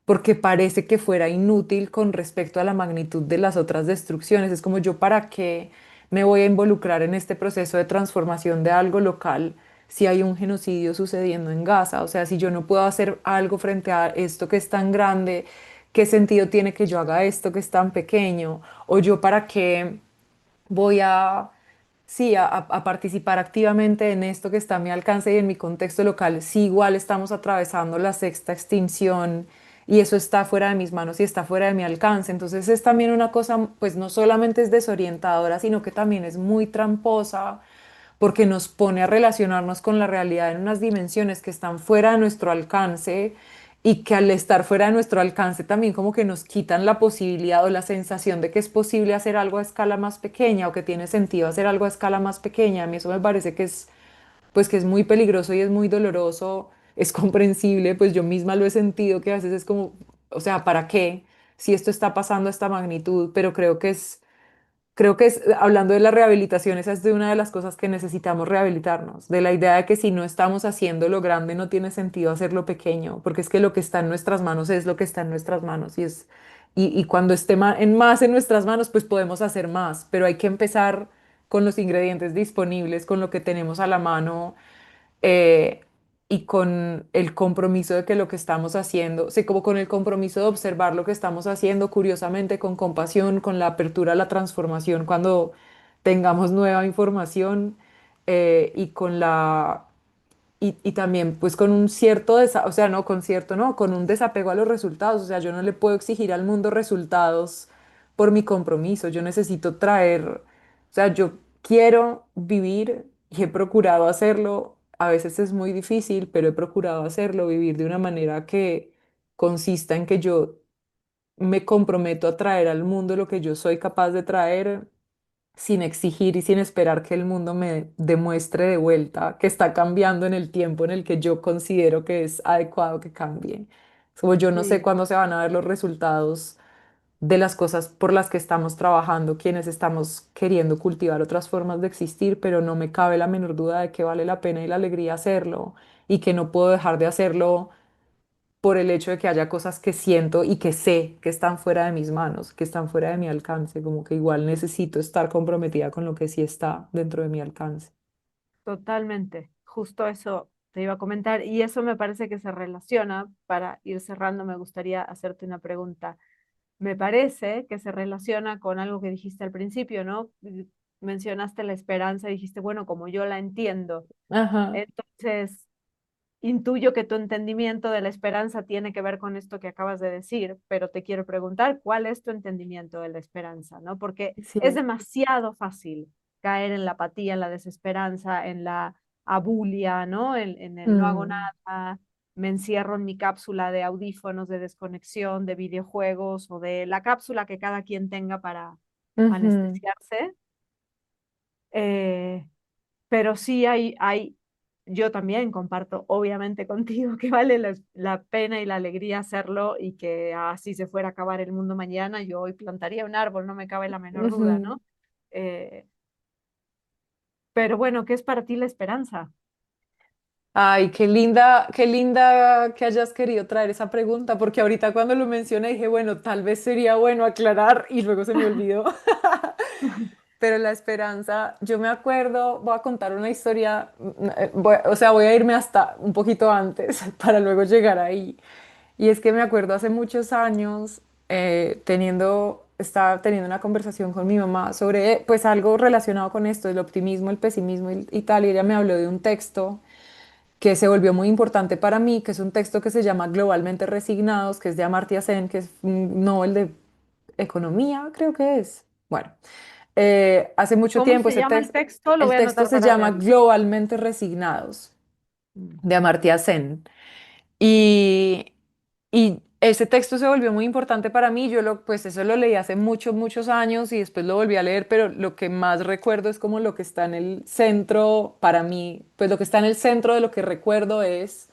porque parece que fuera inútil con respecto a la magnitud de las otras destrucciones. Es como yo, ¿para qué me voy a involucrar en este proceso de transformación de algo local si hay un genocidio sucediendo en Gaza? O sea, si yo no puedo hacer algo frente a esto que es tan grande, ¿qué sentido tiene que yo haga esto que es tan pequeño? O yo, ¿para qué voy a, sí, a participar activamente en esto que está a mi alcance y en mi contexto local? Si igual estamos atravesando la sexta extinción y eso está fuera de mis manos y está fuera de mi alcance. Entonces es también una cosa, pues no solamente es desorientadora, sino que también es muy tramposa porque nos pone a relacionarnos con la realidad en unas dimensiones que están fuera de nuestro alcance y que al estar fuera de nuestro alcance también como que nos quitan la posibilidad o la sensación de que es posible hacer algo a escala más pequeña o que tiene sentido hacer algo a escala más pequeña. A mí eso me parece que es, pues que es muy peligroso y es muy doloroso, es comprensible, pues yo misma lo he sentido que a veces es como, o sea, ¿para qué? Si esto está pasando a esta magnitud, pero creo que es, hablando de la rehabilitación, esa es de una de las cosas que necesitamos rehabilitarnos, de la idea de que si no estamos haciendo lo grande, no tiene sentido hacerlo pequeño, porque es que lo que está en nuestras manos es lo que está en nuestras manos y cuando esté más en nuestras manos, pues podemos hacer más, pero hay que empezar con los ingredientes disponibles, con lo que tenemos a la mano, eh, y con el compromiso de que lo que estamos haciendo, sí, como con el compromiso de observar lo que estamos haciendo, curiosamente, con compasión, con la apertura a la transformación cuando tengamos nueva información, y con la y también pues con un cierto, o sea, no con cierto, no, con un desapego a los resultados. O sea, yo no le puedo exigir al mundo resultados por mi compromiso. Yo necesito traer, o sea, yo quiero vivir y he procurado hacerlo. A veces es muy difícil, pero he procurado hacerlo, vivir de una manera que consista en que yo me comprometo a traer al mundo lo que yo soy capaz de traer sin exigir y sin esperar que el mundo me demuestre de vuelta que está cambiando en el tiempo en el que yo considero que es adecuado que cambie. Como yo no sé Sí, cuándo se van a ver los resultados de las cosas por las que estamos trabajando, quienes estamos queriendo cultivar otras formas de existir, pero no me cabe la menor duda de que vale la pena y la alegría hacerlo y que no puedo dejar de hacerlo por el hecho de que haya cosas que siento y que sé que están fuera de mis manos, que están fuera de mi alcance, como que igual necesito estar comprometida con lo que sí está dentro de mi alcance. totalmente. Justo eso te iba a comentar y eso me parece que se relaciona. Para ir cerrando, me gustaría hacerte una pregunta. Me parece que se relaciona con algo que dijiste al principio, ¿no? Mencionaste la esperanza y dijiste, bueno, como yo la entiendo. Ajá, Entonces, intuyo que tu entendimiento de la esperanza tiene que ver con esto que acabas de decir, pero te quiero preguntar, ¿cuál es tu entendimiento de la esperanza? ¿No? Porque es sí. demasiado fácil caer en la apatía, en la desesperanza, en la abulia, ¿no? En el no hago Mm, nada, me encierro en mi cápsula de audífonos, de desconexión, de videojuegos o de la cápsula que cada quien tenga para ujú. anestesiarse. Eh, pero sí yo también comparto obviamente contigo que vale la pena y la alegría hacerlo y que así se fuera a acabar el mundo mañana, yo hoy plantaría un árbol, no me cabe la menor duda, Ujú. ¿no? Eh, pero bueno, ¿qué es para ti la esperanza? Ay, qué linda que hayas querido traer esa pregunta, porque ahorita cuando lo mencioné dije, bueno, tal vez sería bueno aclarar y luego se me olvidó. Pero la esperanza, yo me acuerdo, voy a contar una historia, o sea, voy a irme hasta un poquito antes para luego llegar ahí. Y es que me acuerdo hace muchos años, estaba teniendo una conversación con mi mamá sobre pues algo relacionado con esto, el optimismo, el pesimismo y tal, y ella me habló de un texto que se volvió muy importante para mí, que es un texto que se llama Globalmente Resignados, que es de Amartya Sen, que es un Nobel de Economía, creo que es. Bueno, hace mucho ¿Cómo tiempo se llama el texto? Lo el voy a texto anotar se para llama leerlo. Globalmente Resignados, Mm. de Amartya Sen. Y, y ese texto se volvió muy importante para mí. Pues eso lo leí hace muchos, muchos años y después lo volví a leer, pero lo que más recuerdo es como lo que está en el centro para mí, pues lo que está en el centro de lo que recuerdo es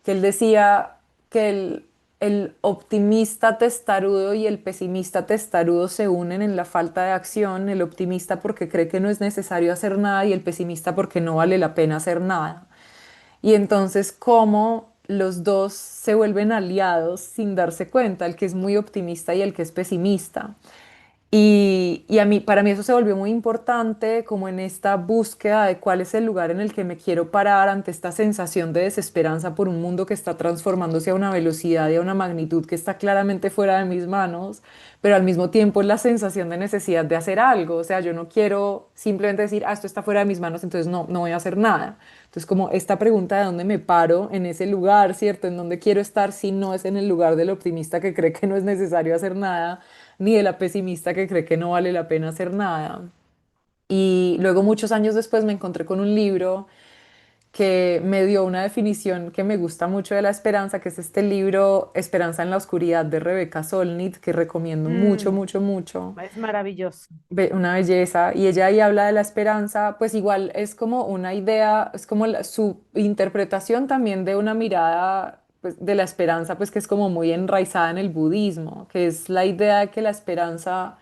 que él decía que el optimista testarudo y el pesimista testarudo se unen en la falta de acción, el optimista porque cree que no es necesario hacer nada y el pesimista porque no vale la pena hacer nada. Y entonces, cómo los dos se vuelven aliados sin darse cuenta, el que es muy optimista y el que es pesimista. Y para mí eso se volvió muy importante como en esta búsqueda de cuál es el lugar en el que me quiero parar ante esta sensación de desesperanza por un mundo que está transformándose a una velocidad y a una magnitud que está claramente fuera de mis manos, pero al mismo tiempo es la sensación de necesidad de hacer algo. O sea, yo no quiero simplemente decir, esto está fuera de mis manos, entonces no voy a hacer nada. Entonces, como esta pregunta de dónde me paro en ese lugar, ¿cierto? En dónde quiero estar si no es en el lugar del optimista que cree que no es necesario hacer nada ni de la pesimista que cree que no vale la pena hacer nada. Y luego muchos años después me encontré con un libro que me dio una definición que me gusta mucho de la esperanza, que es este libro Esperanza en la oscuridad de Rebecca Solnit, que recomiendo mucho, Mm, mucho, mucho. es maravilloso. Una belleza. Y ella ahí habla de la esperanza, pues igual es como una idea, es como su interpretación también de una mirada pues, de la esperanza, pues que es como muy enraizada en el budismo, que es la idea de que la esperanza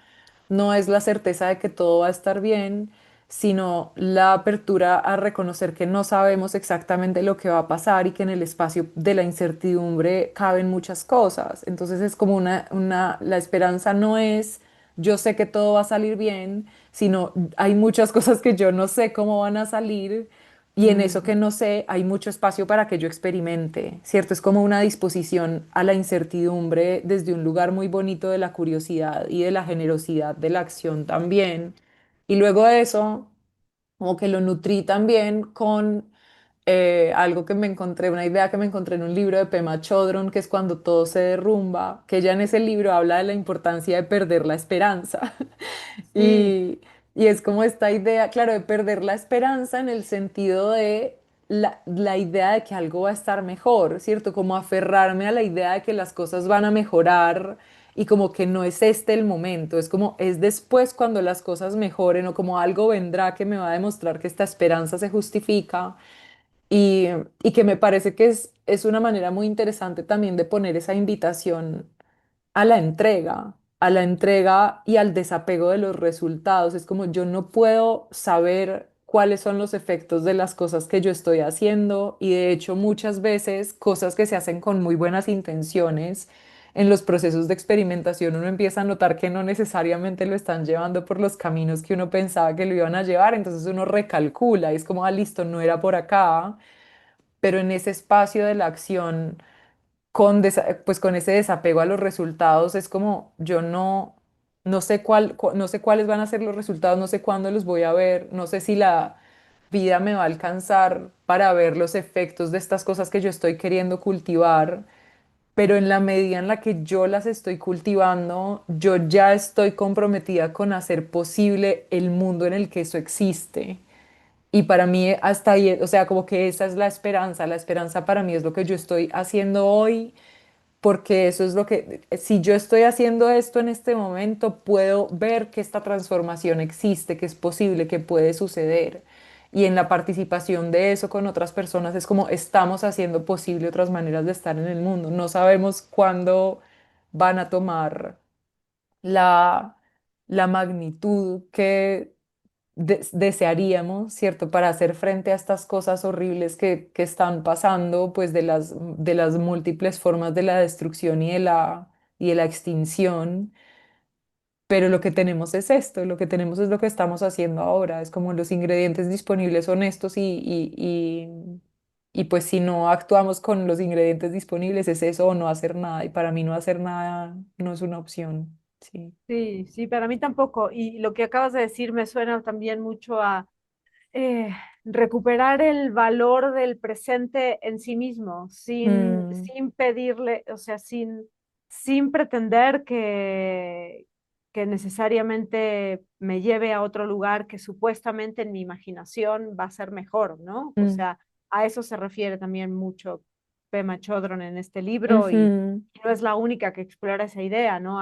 no es la certeza de que todo va a estar bien, sino la apertura a reconocer que no sabemos exactamente lo que va a pasar y que en el espacio de la incertidumbre caben muchas cosas. Entonces es como la esperanza no es yo sé que todo va a salir bien, sino hay muchas cosas que yo no sé cómo van a salir y en eso Mm, que no sé hay mucho espacio para que yo experimente, ¿cierto? Es como una disposición a la incertidumbre desde un lugar muy bonito de la curiosidad y de la generosidad de la acción también. Y luego de eso, como que lo nutrí también con algo que me encontré, una idea que me encontré en un libro de Pema Chodron, que es Cuando todo se derrumba, que ella en ese libro habla de la importancia de perder la esperanza. sí, Y, y es como esta idea, claro, de perder la esperanza en el sentido de la idea de que algo va a estar mejor, ¿cierto? Como aferrarme a la idea de que las cosas van a mejorar y como que no es este el momento, es como es después cuando las cosas mejoren o como algo vendrá que me va a demostrar que esta esperanza se justifica y, y que me parece que es una manera muy interesante también de poner esa invitación a la entrega y al desapego de los resultados. Es como yo no puedo saber cuáles son los efectos de las cosas que yo estoy haciendo y de hecho muchas veces cosas que se hacen con muy buenas intenciones. En los procesos de experimentación uno empieza a notar que no necesariamente lo están llevando por los caminos que uno pensaba que lo iban a llevar, entonces uno recalcula y es como, ah, listo, no era por acá, pero en ese espacio de la acción pues con ese desapego a los resultados es como yo no sé no sé cuáles van a ser los resultados, no sé cuándo los voy a ver, no sé si la vida me va a alcanzar para ver los efectos de estas cosas que yo estoy queriendo cultivar, pero en la medida en la que yo las estoy cultivando, yo ya estoy comprometida con hacer posible el mundo en el que eso existe. Y para mí hasta ahí, o sea, como que esa es la esperanza para mí es lo que yo estoy haciendo hoy porque eso es lo que, si yo estoy haciendo esto en este momento, puedo ver que esta transformación existe, que es posible, que puede suceder. Y en la participación de eso con otras personas es como estamos haciendo posible otras maneras de estar en el mundo. No sabemos cuándo van a tomar la, la magnitud que desearíamos, ¿cierto? Para hacer frente a estas cosas horribles que están pasando, pues de las múltiples formas de la destrucción y de la extinción. Pero lo que tenemos es esto, lo que tenemos es lo que estamos haciendo ahora, es como los ingredientes disponibles son estos y pues si no actuamos con los ingredientes disponibles es eso o no hacer nada. Y para mí no hacer nada no es una opción. Sí. sí, sí, para mí tampoco. Y lo que acabas de decir me suena también mucho a eh, recuperar el valor del presente en sí mismo, Mm, sin pedirle, o sea, sin pretender que necesariamente me lleve a otro lugar que supuestamente en mi imaginación va a ser mejor, ¿no? O mm, sea, a eso se refiere también mucho Pema Chodron en este libro ujú, y no es la única que explora esa idea, ¿no?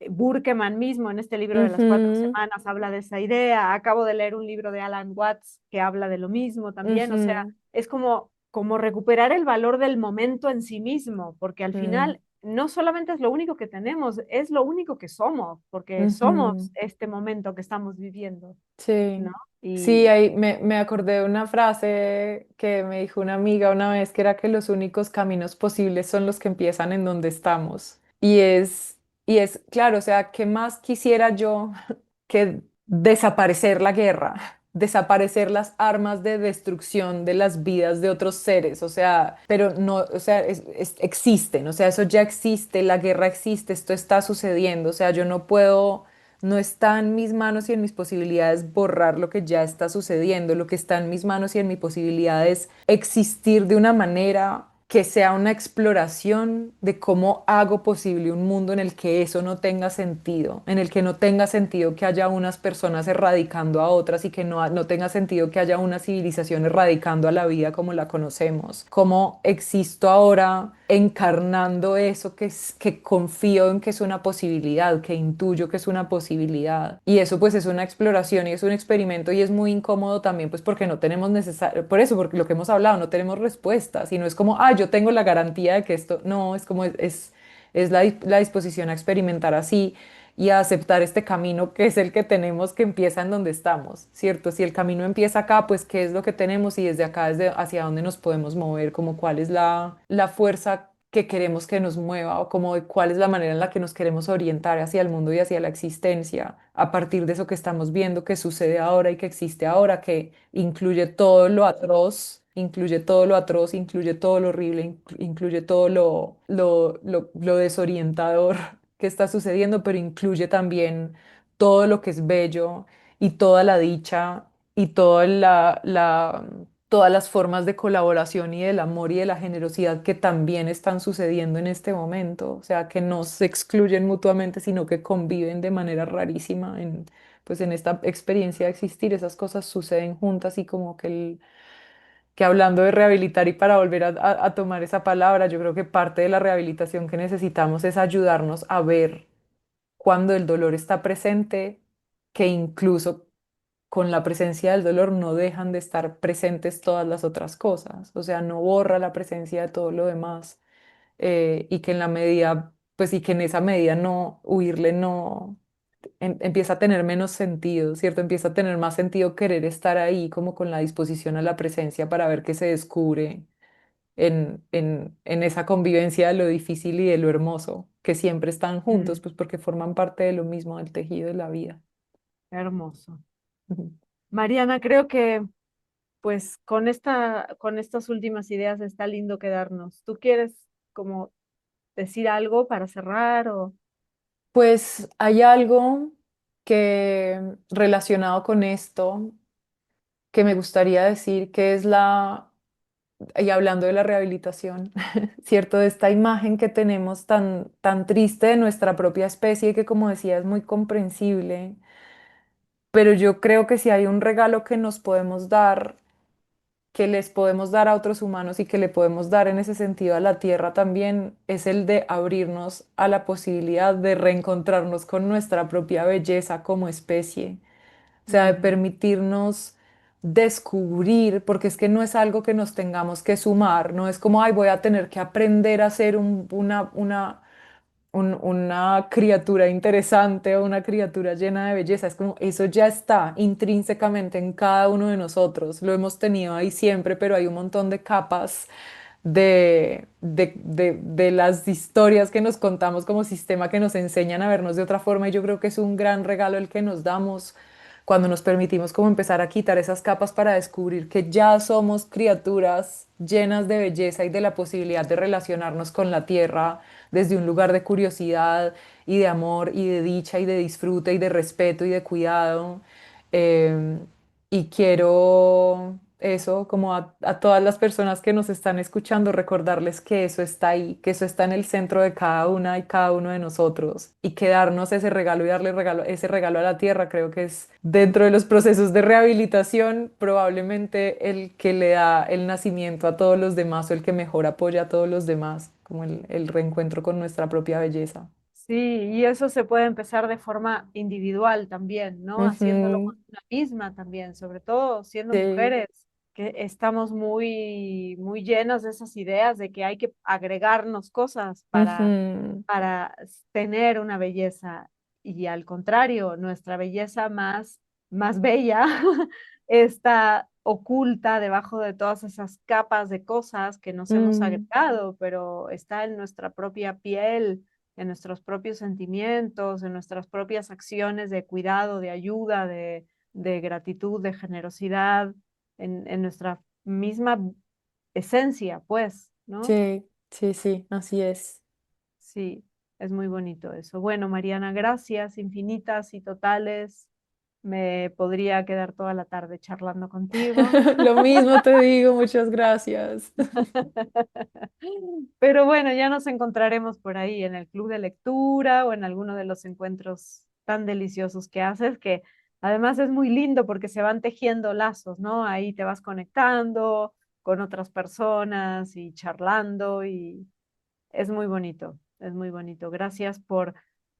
Burkeman mismo en este libro de las cuatro ujú, semanas habla de esa idea. Acabo de leer un libro de Alan Watts que habla de lo mismo también. O sea, ujú, es como recuperar el valor del momento en sí mismo, porque al mm, final no solamente es lo único que tenemos, es lo único que somos, porque ujú. somos este momento que estamos viviendo, Sí, ¿no? sí, Y ahí me acordé de una frase que me dijo una amiga una vez, que era que los únicos caminos posibles son los que empiezan en donde estamos. Y es, claro, o sea, ¿qué más quisiera yo que desaparecer la guerra? Desaparecer las armas de destrucción de las vidas de otros seres, o sea, pero no, o sea, existen, o sea, eso ya existe, la guerra existe, esto está sucediendo, o sea, yo no puedo no está en mis manos y en mis posibilidades borrar lo que ya está sucediendo. Lo que está en mis manos y en mis posibilidades existir de una manera que sea una exploración de cómo hago posible un mundo en el que eso no tenga sentido, en el que no tenga sentido que haya unas personas erradicando a otras y que no tenga sentido que haya una civilización erradicando a la vida como la conocemos. Cómo existo ahora encarnando eso que confío en que es una posibilidad, que intuyo que es una posibilidad. Y eso pues es una exploración y es un experimento y es muy incómodo también pues porque no tenemos necesario, por eso, porque lo que hemos hablado, no tenemos respuestas y no es como, ah, yo tengo la garantía de que esto, no, es como es la disposición a experimentar así y a aceptar este camino que es el que tenemos que empieza en donde estamos, ¿cierto? Si el camino empieza acá, pues qué es lo que tenemos y desde acá, desde hacia dónde nos podemos mover, como cuál es la fuerza que queremos que nos mueva o como de cuál es la manera en la que nos queremos orientar hacia el mundo y hacia la existencia a partir de eso que estamos viendo que sucede ahora y que existe ahora, que incluye todo lo atroz, incluye todo lo atroz, incluye todo lo horrible, incluye todo lo desorientador que está sucediendo, pero incluye también todo lo que es bello y toda la dicha y toda todas las formas de colaboración y del amor y de la generosidad que también están sucediendo en este momento, o sea, que no se excluyen mutuamente, sino que conviven de manera rarísima pues en esta experiencia de existir, esas cosas suceden juntas y como que, que hablando de rehabilitar y para volver a tomar esa palabra, yo creo que parte de la rehabilitación que necesitamos es ayudarnos a ver cuando el dolor está presente, que incluso con la presencia del dolor no dejan de estar presentes todas las otras cosas, o sea, no borra la presencia de todo lo demás, y que en la medida, pues y que en esa medida no huirle, no empieza a tener menos sentido, ¿cierto? Empieza a tener más sentido querer estar ahí como con la disposición a la presencia para ver qué se descubre en esa convivencia de lo difícil y de lo hermoso, que siempre están juntos, Mm, pues porque forman parte de lo mismo, del tejido de la vida. hermoso. Ujú. Mariana, creo que pues con estas últimas ideas está lindo quedarnos. ¿Tú quieres como decir algo para cerrar o? Pues hay algo que relacionado con esto que me gustaría decir que es y hablando de la rehabilitación, ¿cierto? De esta imagen que tenemos tan triste de nuestra propia especie que como decía es muy comprensible, pero yo creo que si hay un regalo que nos podemos dar, que les podemos dar a otros humanos y que le podemos dar en ese sentido a la tierra también, es el de abrirnos a la posibilidad de reencontrarnos con nuestra propia belleza como especie, o sea, de Mm, permitirnos descubrir, porque es que no es algo que nos tengamos que sumar, no es como, ay, voy a tener que aprender a ser una criatura interesante o una criatura llena de belleza. Es como, eso ya está intrínsecamente en cada uno de nosotros. Lo hemos tenido ahí siempre, pero hay un montón de capas de las historias que nos contamos como sistema que nos enseñan a vernos de otra forma. Y yo creo que es un gran regalo el que nos damos cuando nos permitimos como empezar a quitar esas capas para descubrir que ya somos criaturas llenas de belleza y de la posibilidad de relacionarnos con la tierra desde un lugar de curiosidad y de amor y de dicha y de disfrute y de respeto y de cuidado. Em, y quiero eso, como a todas las personas que nos están escuchando, recordarles que eso está ahí, que eso está en el centro de cada una y cada uno de nosotros y que darnos ese regalo y darle ese regalo a la tierra, creo que es dentro de los procesos de rehabilitación probablemente el que le da el nacimiento a todos los demás o el que mejor apoya a todos los demás, como el reencuentro con nuestra propia belleza. sí, y eso se puede empezar de forma individual también, ¿no? Haciéndolo Ujú, con una misma también, sobre todo siendo sí, mujeres, que estamos muy llenas de esas ideas de que hay que agregarnos cosas ujú, para tener una belleza. Y al contrario, nuestra belleza más bella está oculta debajo de todas esas capas de cosas que nos hemos mm, agregado, pero está en nuestra propia piel, en nuestros propios sentimientos, en nuestras propias acciones de cuidado, de ayuda, de gratitud, de generosidad, en nuestra misma esencia, pues, ¿no? sí, sí, sí, así es. Sí, es muy bonito eso. Bueno, Mariana, gracias infinitas y totales. Me podría quedar toda la tarde charlando contigo. Lo mismo te digo, muchas gracias. Pero bueno, ya nos encontraremos por ahí en el club de lectura o en alguno de los encuentros tan deliciosos que haces, que además es muy lindo porque se van tejiendo lazos, ¿no? Ahí te vas conectando con otras personas y charlando y es muy bonito, es muy bonito. Gracias por...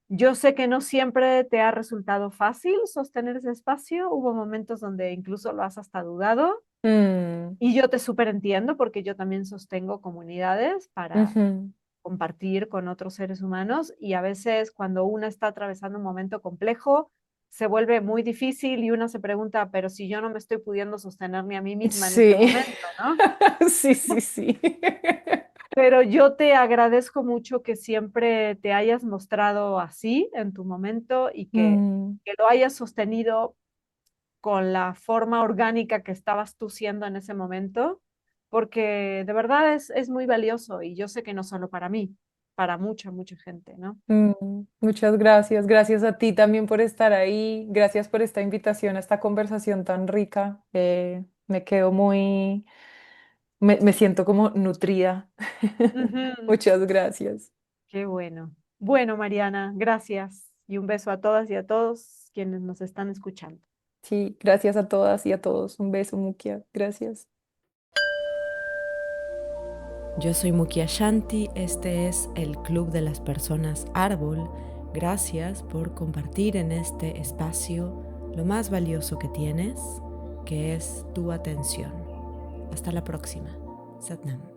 Yo sé que no siempre te ha resultado fácil sostener ese espacio. Hubo momentos donde incluso lo has hasta dudado. Mm, Y yo te súper entiendo porque yo también sostengo comunidades para ujú. compartir con otros seres humanos y a veces cuando una está atravesando un momento complejo se vuelve muy difícil y una se pregunta, pero si yo no me estoy pudiendo sostener ni a mí misma en este Sí, momento, ¿no? sí, sí, sí. Pero yo te agradezco mucho que siempre te hayas mostrado así en tu momento y Mm, que lo hayas sostenido con la forma orgánica que estabas tú siendo en ese momento, porque de verdad es muy valioso y yo sé que no solo para mí, para mucha, mucha gente, ¿no? muchas gracias. Gracias a ti también por estar ahí. Gracias por esta invitación a esta conversación tan rica. Me quedo me siento como nutrida. Ujú. Muchas gracias. Qué bueno. Bueno, Mariana, gracias y un beso a todas y a todos quienes nos están escuchando. Sí, gracias a todas y a todos. Un beso, Mukia. Gracias. Yo soy Mukia Shanti, este es el Club de las Personas Árbol. Gracias por compartir en este espacio lo más valioso que tienes, que es tu atención. Hasta la próxima. Satnam.